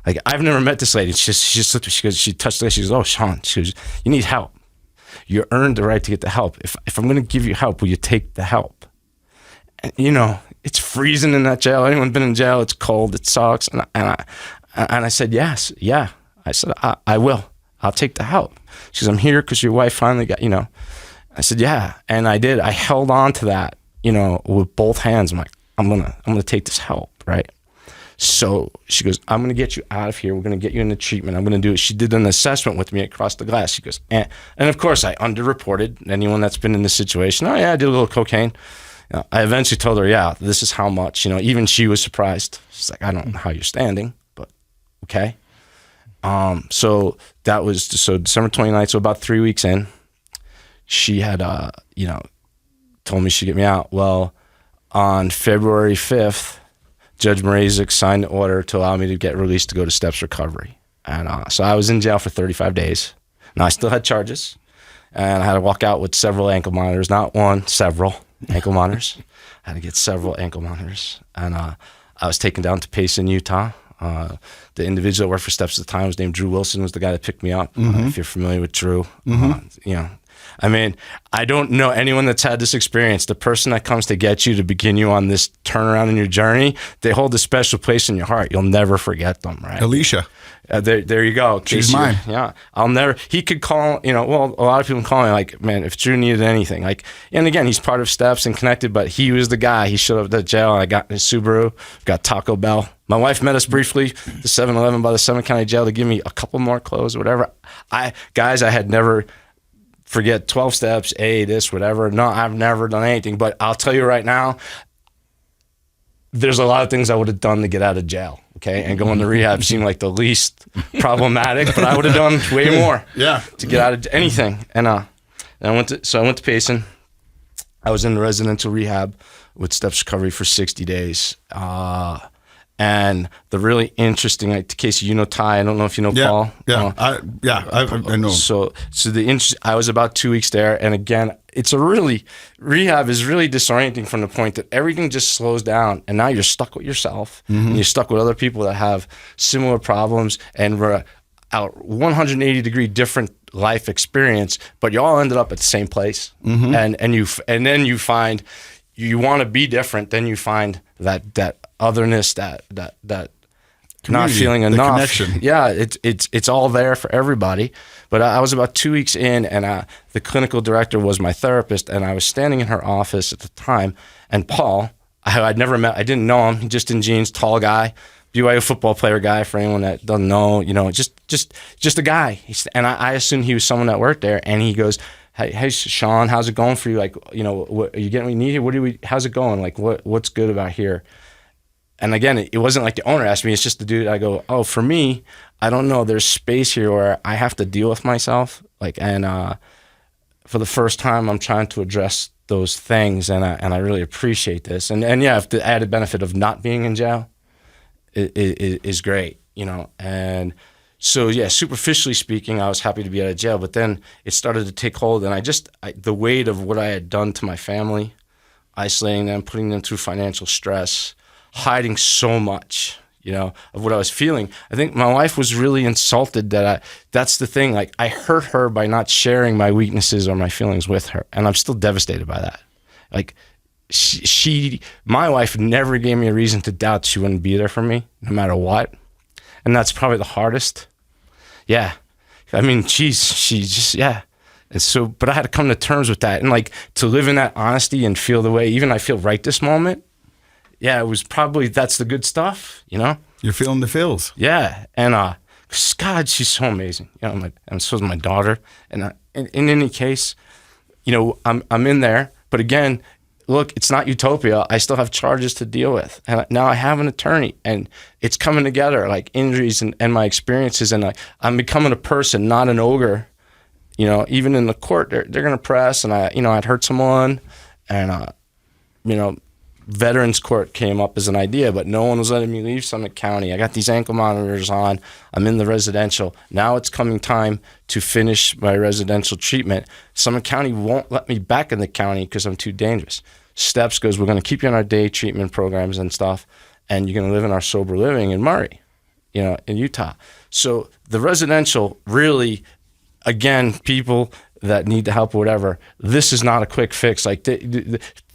Like, I've never met this lady. She just looked at me. She goes, she touched the lady. She goes, oh, Sean. She goes, you need help. You earned the right to get the help. If I'm going to give you help, will you take the help? And, you know, it's freezing in that jail. Anyone been in jail? It's cold. It sucks. And I said, yes. Yeah. I said, I will. I'll take the help. She goes, I'm here because your wife finally got, you know. I said, yeah. And I did. I held on to that, you know, with both hands. I'm like, I'm gonna take this help, right? So she goes, I'm gonna get you out of here. We're gonna get you into treatment. I'm gonna do it. She did an assessment with me across the glass. She goes, and of course I underreported anyone that's been in this situation. Oh yeah, I did a little cocaine. You know, I eventually told her, yeah, this is how much. You know, even she was surprised. She's like, I don't know how you're standing, but okay. So that was December 29th. So about 3 weeks in, she had, you know, told me she'd get me out. Well, on February 5th, Judge Mrazek signed the order to allow me to get released to go to Steps Recovery. And so I was in jail for 35 days. Now, I still had charges, and I had to walk out with several ankle monitors, not one, several ankle monitors. I had to get several ankle monitors. And I was taken down to Payson, Utah. The individual that worked for Steps at the time was named Drew Wilson, was the guy that picked me up. If you're familiar with Drew, you know, I mean, I don't know anyone that's had this experience. The person that comes to get you to begin you on this turnaround in your journey, they hold a special place in your heart. You'll never forget them, right? Alicia. There you go. She's mine. Yeah. I'll never, he could call, a lot of people call me like, man, if Drew needed anything, like, and again, he's part of Steps and connected, but he was the guy. He showed up at the jail. I got his Subaru, got Taco Bell. My wife met us briefly, the 7-Eleven by the Summit County Jail, to give me a couple more clothes or whatever. I had never, forget 12 steps, this, whatever. No, I've never done anything, but I'll tell you right now, there's a lot of things I would have done to get out of jail. Okay. And going to rehab seemed like the least problematic, but I would have done way more to get out of anything. And I went to Payson. I was in the residential rehab with Steps Recovery for 60 days. And the really interesting, like, Casey, Ty, I don't know if you know Paul. Yeah, I know. So I was about 2 weeks there, and again, rehab is really disorienting from the point that everything just slows down, and now you're stuck with yourself, and you're stuck with other people that have similar problems, and we're out 180-degree different life experience, but you all ended up at the same place, and then you find you want to be different, then you find that otherness, that not feeling enough. Connection. Yeah, it's all there for everybody. But I was about 2 weeks in, and the clinical director was my therapist, and I was standing in her office at the time, and Paul, I'd never met, I didn't know him, just in jeans, tall guy, BYU football player guy, for anyone that doesn't know, just a guy. And I assumed he was someone that worked there, and he goes, Hey, Sean, how's it going for you? Like, what, are you getting what you need? How's it going? Like, what's good about here? And again, it wasn't like the owner asked me, it's just the dude. I go, oh, for me, I don't know. There's space here where I have to deal with myself. Like, and for the first time, I'm trying to address those things. And I really appreciate this. And yeah, if the added benefit of not being in jail is great, and so yeah, superficially speaking, I was happy to be out of jail, but then it started to take hold, and the weight of what I had done to my family, isolating them, putting them through financial stress, hiding so much, of what I was feeling. I think my wife was really insulted that's the thing, like, I hurt her by not sharing my weaknesses or my feelings with her, and I'm still devastated by that. Like, my wife never gave me a reason to doubt she wouldn't be there for me, no matter what, and that's probably the hardest. Yeah. I mean, she just, yeah. And so, but I had to come to terms with that. And like, to live in that honesty and feel the way even I feel right this moment. Yeah, it was probably, that's the good stuff, You're feeling the feels. Yeah. And, God, she's so amazing. And so is my daughter. And in any case, I'm in there, but again, look, it's not utopia. I still have charges to deal with. And now I have an attorney, and it's coming together, like injuries and my experiences. And I'm becoming a person, not an ogre. Even in the court, they're going to press. And I'd hurt someone, and, Veterans Court came up as an idea, but no one was letting me leave Summit County. I got these ankle monitors on. I'm in the residential. Now it's coming time to finish my residential treatment. Summit County won't let me back in the county because I'm too dangerous. Steps goes, we're going to keep you on our day treatment programs and stuff, and you're going to live in our sober living in Murray, in Utah. So the residential really, again, people that need the help or whatever, this is not a quick fix. Like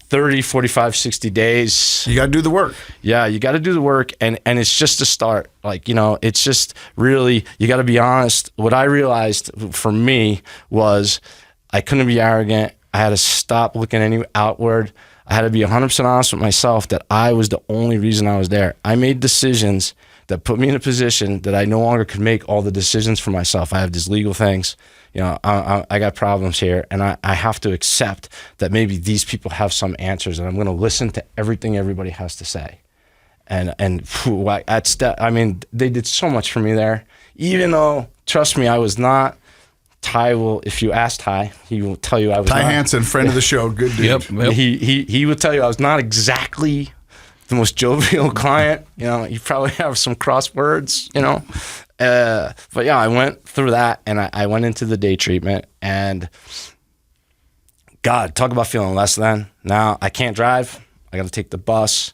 30, 45, 60 days. You got to do the work. Yeah, you got to do the work, and it's just a start. Like, it's just really, you got to be honest. What I realized for me was I couldn't be arrogant. I had to stop looking outward. I had to be 100% honest with myself that I was the only reason I was there. I made decisions that put me in a position that I no longer could make all the decisions for myself. I have these legal things. I got problems here, and I have to accept that maybe these people have some answers, and I'm going to listen to everything everybody has to say. And they did so much for me there, even though, trust me, I was not. Ty will, if you ask Ty, he will tell you I was Ty not. Hansen, friend of the show, good dude. Yep. He will tell you I was not exactly the most jovial client. You probably have some crosswords, but yeah, I went through that, and I went into the day treatment, and God, talk about feeling less than. Now I can't drive. I got to take the bus,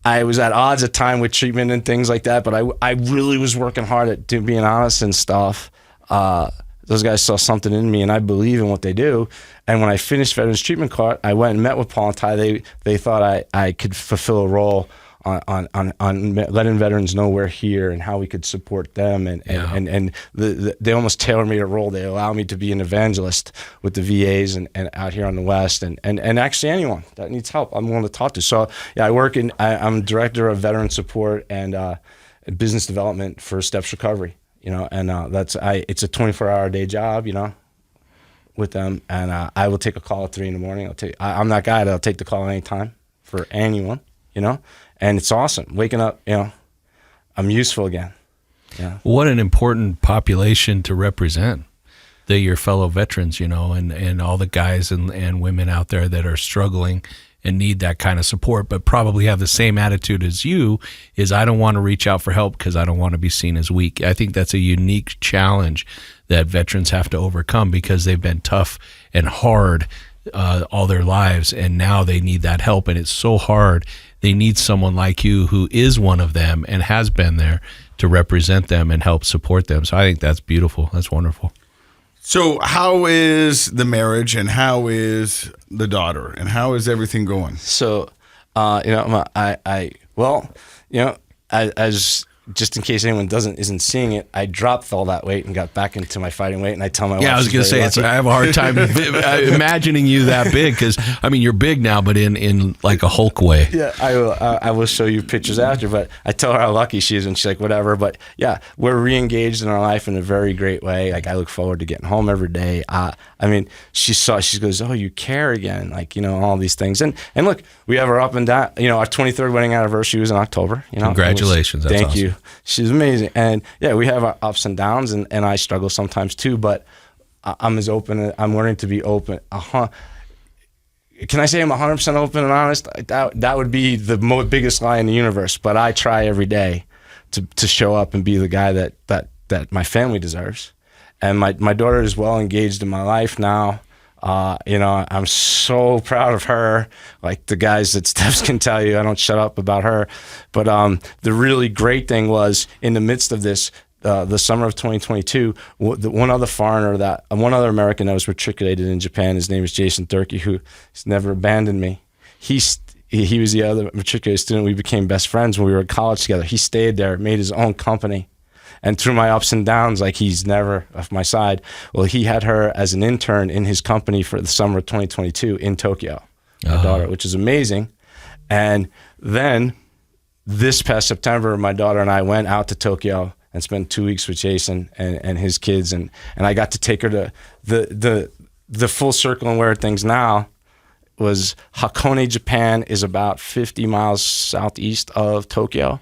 I was at odds at time with treatment and things like that, but I really was working hard at being honest and stuff. Those guys saw something in me, and I believe in what they do. And when I finished Veterans Treatment Court, I went and met with Paul and Ty. They thought I could fulfill a role on letting veterans know we're here and how we could support them. And they almost tailor made a role. They allow me to be an evangelist with the VAs and out here on the West, and actually anyone that needs help, I'm willing to talk to. So yeah, I'm director of veteran support and business development for Steps Recovery. And it's a 24-hour day job, with them. And I will take a call at 3 a.m. I'm that guy that'll take the call at any time for anyone, and it's awesome. Waking up, I'm useful again. Yeah. What an important population to represent. Your fellow veterans, and all the guys and women out there that are struggling and need that kind of support, but probably have the same attitude as you, is I don't want to reach out for help because I don't want to be seen as weak. I think that's a unique challenge that veterans have to overcome because they've been tough and hard all their lives, and now they need that help, and it's so hard. They need someone like you who is one of them and has been there to represent them and help support them. So I think that's beautiful. That's wonderful. So how is the marriage, and how is the daughter, and how is everything going? So, as just in case anyone isn't seeing it, I dropped all that weight and got back into my fighting weight. And I tell my wife, I was going to say, I have a hard time imagining you that big, because you're big now, but in like a Hulk way. Yeah, I will show you pictures after. But I tell her how lucky she is, and she's like, whatever. But yeah, we're re-engaged in our life in a very great way. Like, I look forward to getting home every day. She goes, oh, you care again, all these things. And look, we have our up and down. Our 23rd wedding anniversary was in October. Congratulations. That's thank awesome. you. She's amazing. And yeah, we have our ups and downs, and I struggle sometimes too, but I'm learning to be open. Can I say I'm 100% open and honest? That would be the biggest lie in the universe, but I try every day to show up and be the guy that my family deserves. And my daughter is well engaged in my life now. I'm so proud of her. Like the guys at Steps can tell you, I don't shut up about her. But the really great thing was, in the midst of this, the summer of 2022, one other American that was matriculated in Japan, his name is Jason Durkee, who has never abandoned me. He was the other matriculated student. We became best friends when we were at college together. He stayed there, made his own company. And through my ups and downs, like, he's never off my side. Well, he had her as an intern in his company for the summer of 2022 in Tokyo, my daughter, which is amazing. And then this past September, my daughter and I went out to Tokyo and spent 2 weeks with Jason and his kids. And I got to take her to the full circle and where things now was Hakone, Japan is about 50 miles southeast of Tokyo.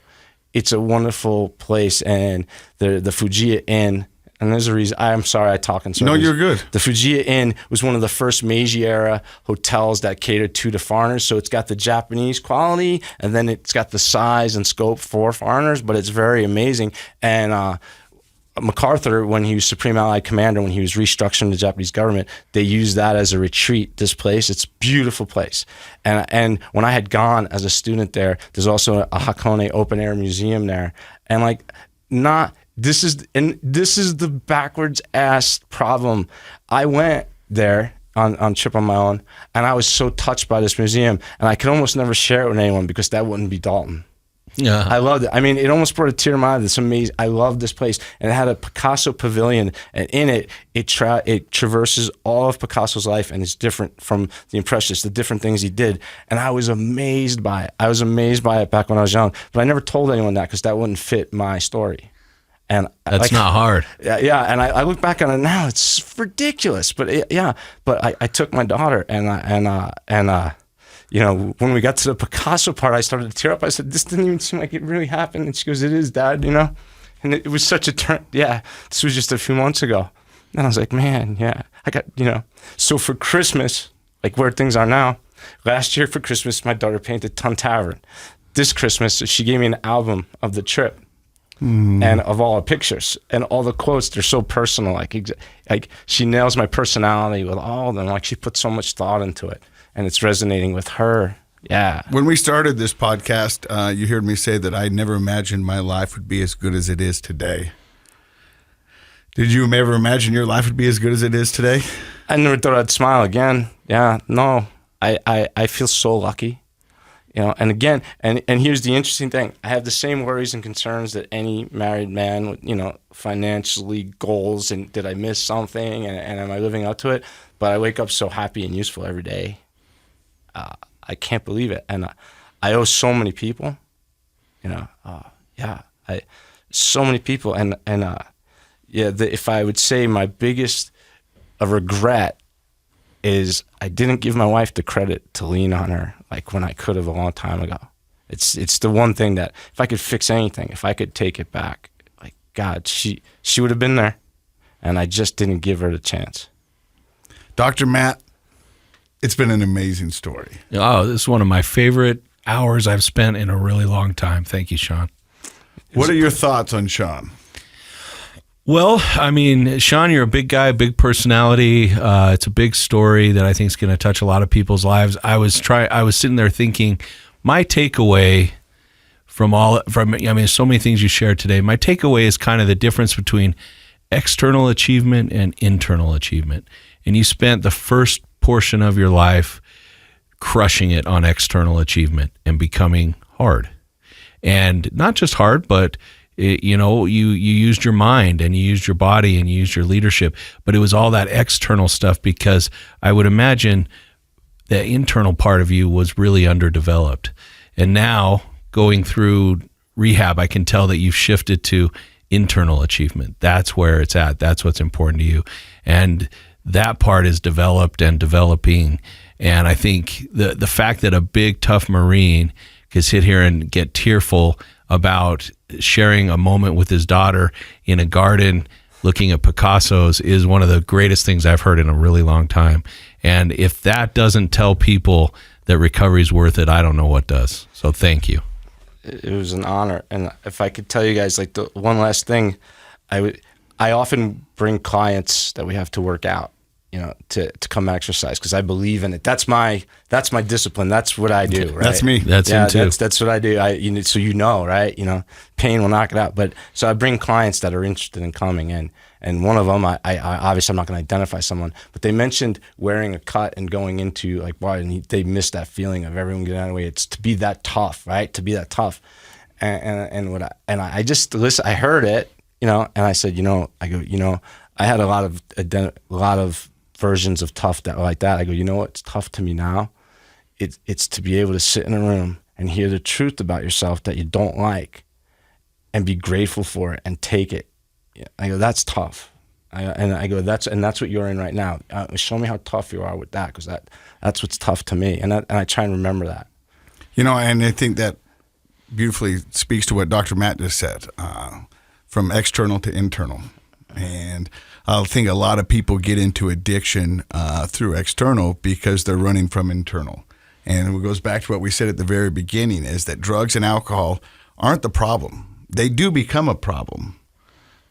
It's a wonderful place, and the Fujiya Inn, and there's a reason. I'm sorry I talk in circles. No, you're good. The Fujiya Inn was one of the first Meiji-era hotels that catered to the foreigners, so it's got the Japanese quality, and then it's got the size and scope for foreigners, but it's very amazing. And MacArthur, when he was Supreme Allied Commander, when he was restructuring the Japanese government, they used that as a retreat, this place. It's a beautiful place. And when I had gone as a student there, there's also a Hakone open air museum there. And this is the backwards ass problem. I went there on trip on my own, and I was so touched by this museum, and I could almost never share it with anyone because that wouldn't be Dalton. Yeah, I loved it. It almost brought a tear to my eye. It's amazing. I love this place, and it had a Picasso pavilion, and in it traverses all of Picasso's life, and it's different from the Impressionists, the different things he did. And I was amazed by it. I was amazed by it back when I was young, but I never told anyone that because that wouldn't fit my story. And that's not hard. Yeah. And I look back on it now; it's ridiculous. But I took my daughter, when we got to the Picasso part, I started to tear up. I said, this didn't even seem like it really happened. And she goes, it is, Dad, And it was such a turn. Yeah, this was just a few months ago. And I was like, man, yeah. I got, So for Christmas, like where things are now, last year for Christmas, my daughter painted Tun Tavern. This Christmas, she gave me an album of the trip. And of all the pictures and all the quotes, they're so personal. Like she nails my personality with all of them. Like she put so much thought into it. And it's resonating with her Yeah. When we started this podcast, you heard me say that I never imagined my life would be as good as it is today. Did you ever imagine your life would be as good as it is today? I never thought I'd smile again. Yeah, no. I feel so lucky. You know, and again, and here's the interesting thing. I have the same worries and concerns that any married man with, you know, financially, goals, and did I miss something, and am I living up to it? But I wake up so happy and useful every day. I can't believe it. And I owe so many people, you know, so many people. If I would say my biggest regret is I didn't give my wife the credit to lean on her like when I could have a long time ago. It's the one thing that if I could fix anything, if I could take it back, like God, she would have been there, and I just didn't give her the chance. Dr. Matt, it's been an amazing story. Oh, this is one of my favorite hours I've spent in a really long time. Thank you, Sean. What are your thoughts on Sean? Well, I mean, Sean, you're a big guy, big personality. It's a big story that I think is going to touch a lot of people's lives. I was sitting there thinking, my takeaway from so many things you shared today. My takeaway is kind of the difference between external achievement and internal achievement. And you spent the first portion of your life crushing it on external achievement and becoming hard, and not just hard, but you used your mind and you used your body and you used your leadership, but it was all that external stuff, because I would imagine the internal part of you was really underdeveloped. And now going through rehab, I can tell that you've shifted to internal achievement. That's where it's at. That's what's important to you. And that part is developed and developing. And I think the fact that a big, tough Marine could sit here and get tearful about sharing a moment with his daughter in a garden looking at Picassos is one of the greatest things I've heard in a really long time. And if that doesn't tell people that recovery is worth it, I don't know what does. So thank you. It was an honor. And if I could tell you guys, like, the one last thing, I often bring clients that we have to work out, you know, to come exercise, because I believe in it. That's my discipline. That's what I do. Right? That's me. That's him too. That's what I do. So right? You know, pain will knock it out. But so I bring clients that are interested in coming in, and one of them, I obviously I'm not going to identify someone, but they mentioned wearing a cut and going into like why, and they missed that feeling of everyone getting out of the way. It's to be that tough, right? To be that tough, and I just listen. I heard it, you know, and I said, I had a lot of versions of tough that were like that. I go, you know what's tough to me now? It's to be able to sit in a room and hear the truth about yourself that you don't like, and be grateful for it and take it. I go, that's tough. I go, that's what you're in right now. Show me how tough you are with that, because that's what's tough to me, and I try and remember that. You know, and I think that beautifully speaks to what Dr. Matt just said, from external to internal. And I think a lot of people get into addiction through external because they're running from internal. And it goes back to what we said at the very beginning, is that drugs and alcohol aren't the problem. They do become a problem,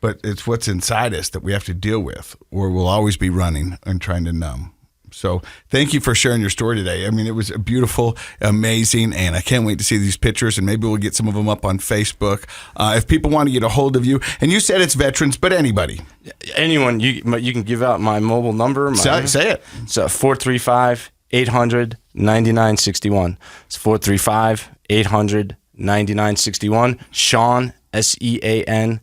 but it's what's inside us that we have to deal with, or we'll always be running and trying to numb. So thank you for sharing your story today. I mean, it was beautiful, amazing, and I can't wait to see these pictures, and maybe we'll get some of them up on Facebook. If people want to get a hold of you, and you said it's veterans, but anybody. Anyone, you can give out my mobile number. Say it. It's 435-800-9961. It's 435-800-9961. Sean, SEAND,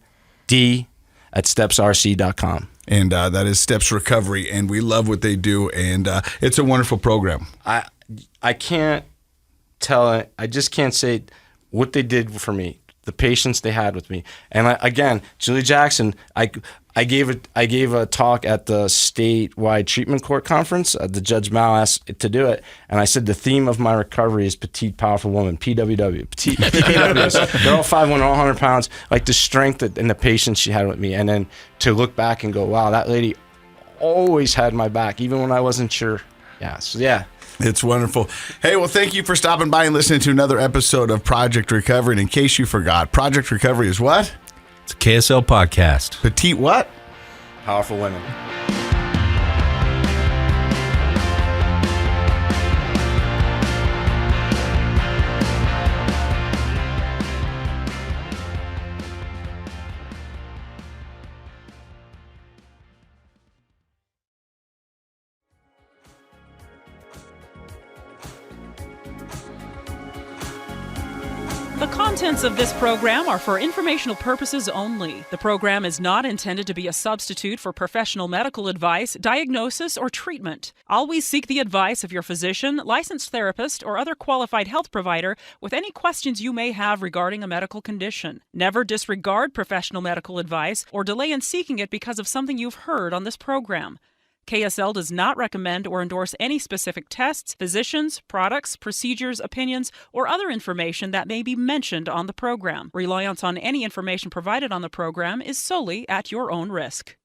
at stepsrc.com. And that is Steps Recovery, and we love what they do, and it's a wonderful program. I can't tell it. I just can't say what they did for me, the patience they had with me. And again, Julie Jackson, I gave a talk at the statewide treatment court conference. The Judge Mao asked to do it, and I said the theme of my recovery is petite, powerful woman, PWW. PWWs. They're all 5'1", all 100 pounds. Like the strength and the patience she had with me, and then to look back and go, wow, that lady always had my back, even when I wasn't sure. Yeah. So yeah. It's wonderful. Hey, well, thank you for stopping by and listening to another episode of Project Recovery. And in case you forgot, Project Recovery is what? It's a KSL podcast. Petite what? Powerful women. The contents of this program are for informational purposes only. The program is not intended to be a substitute for professional medical advice, diagnosis, or treatment. Always seek the advice of your physician, licensed therapist, or other qualified health provider with any questions you may have regarding a medical condition. Never disregard professional medical advice or delay in seeking it because of something you've heard on this program. KSL does not recommend or endorse any specific tests, physicians, products, procedures, opinions, or other information that may be mentioned on the program. Reliance on any information provided on the program is solely at your own risk.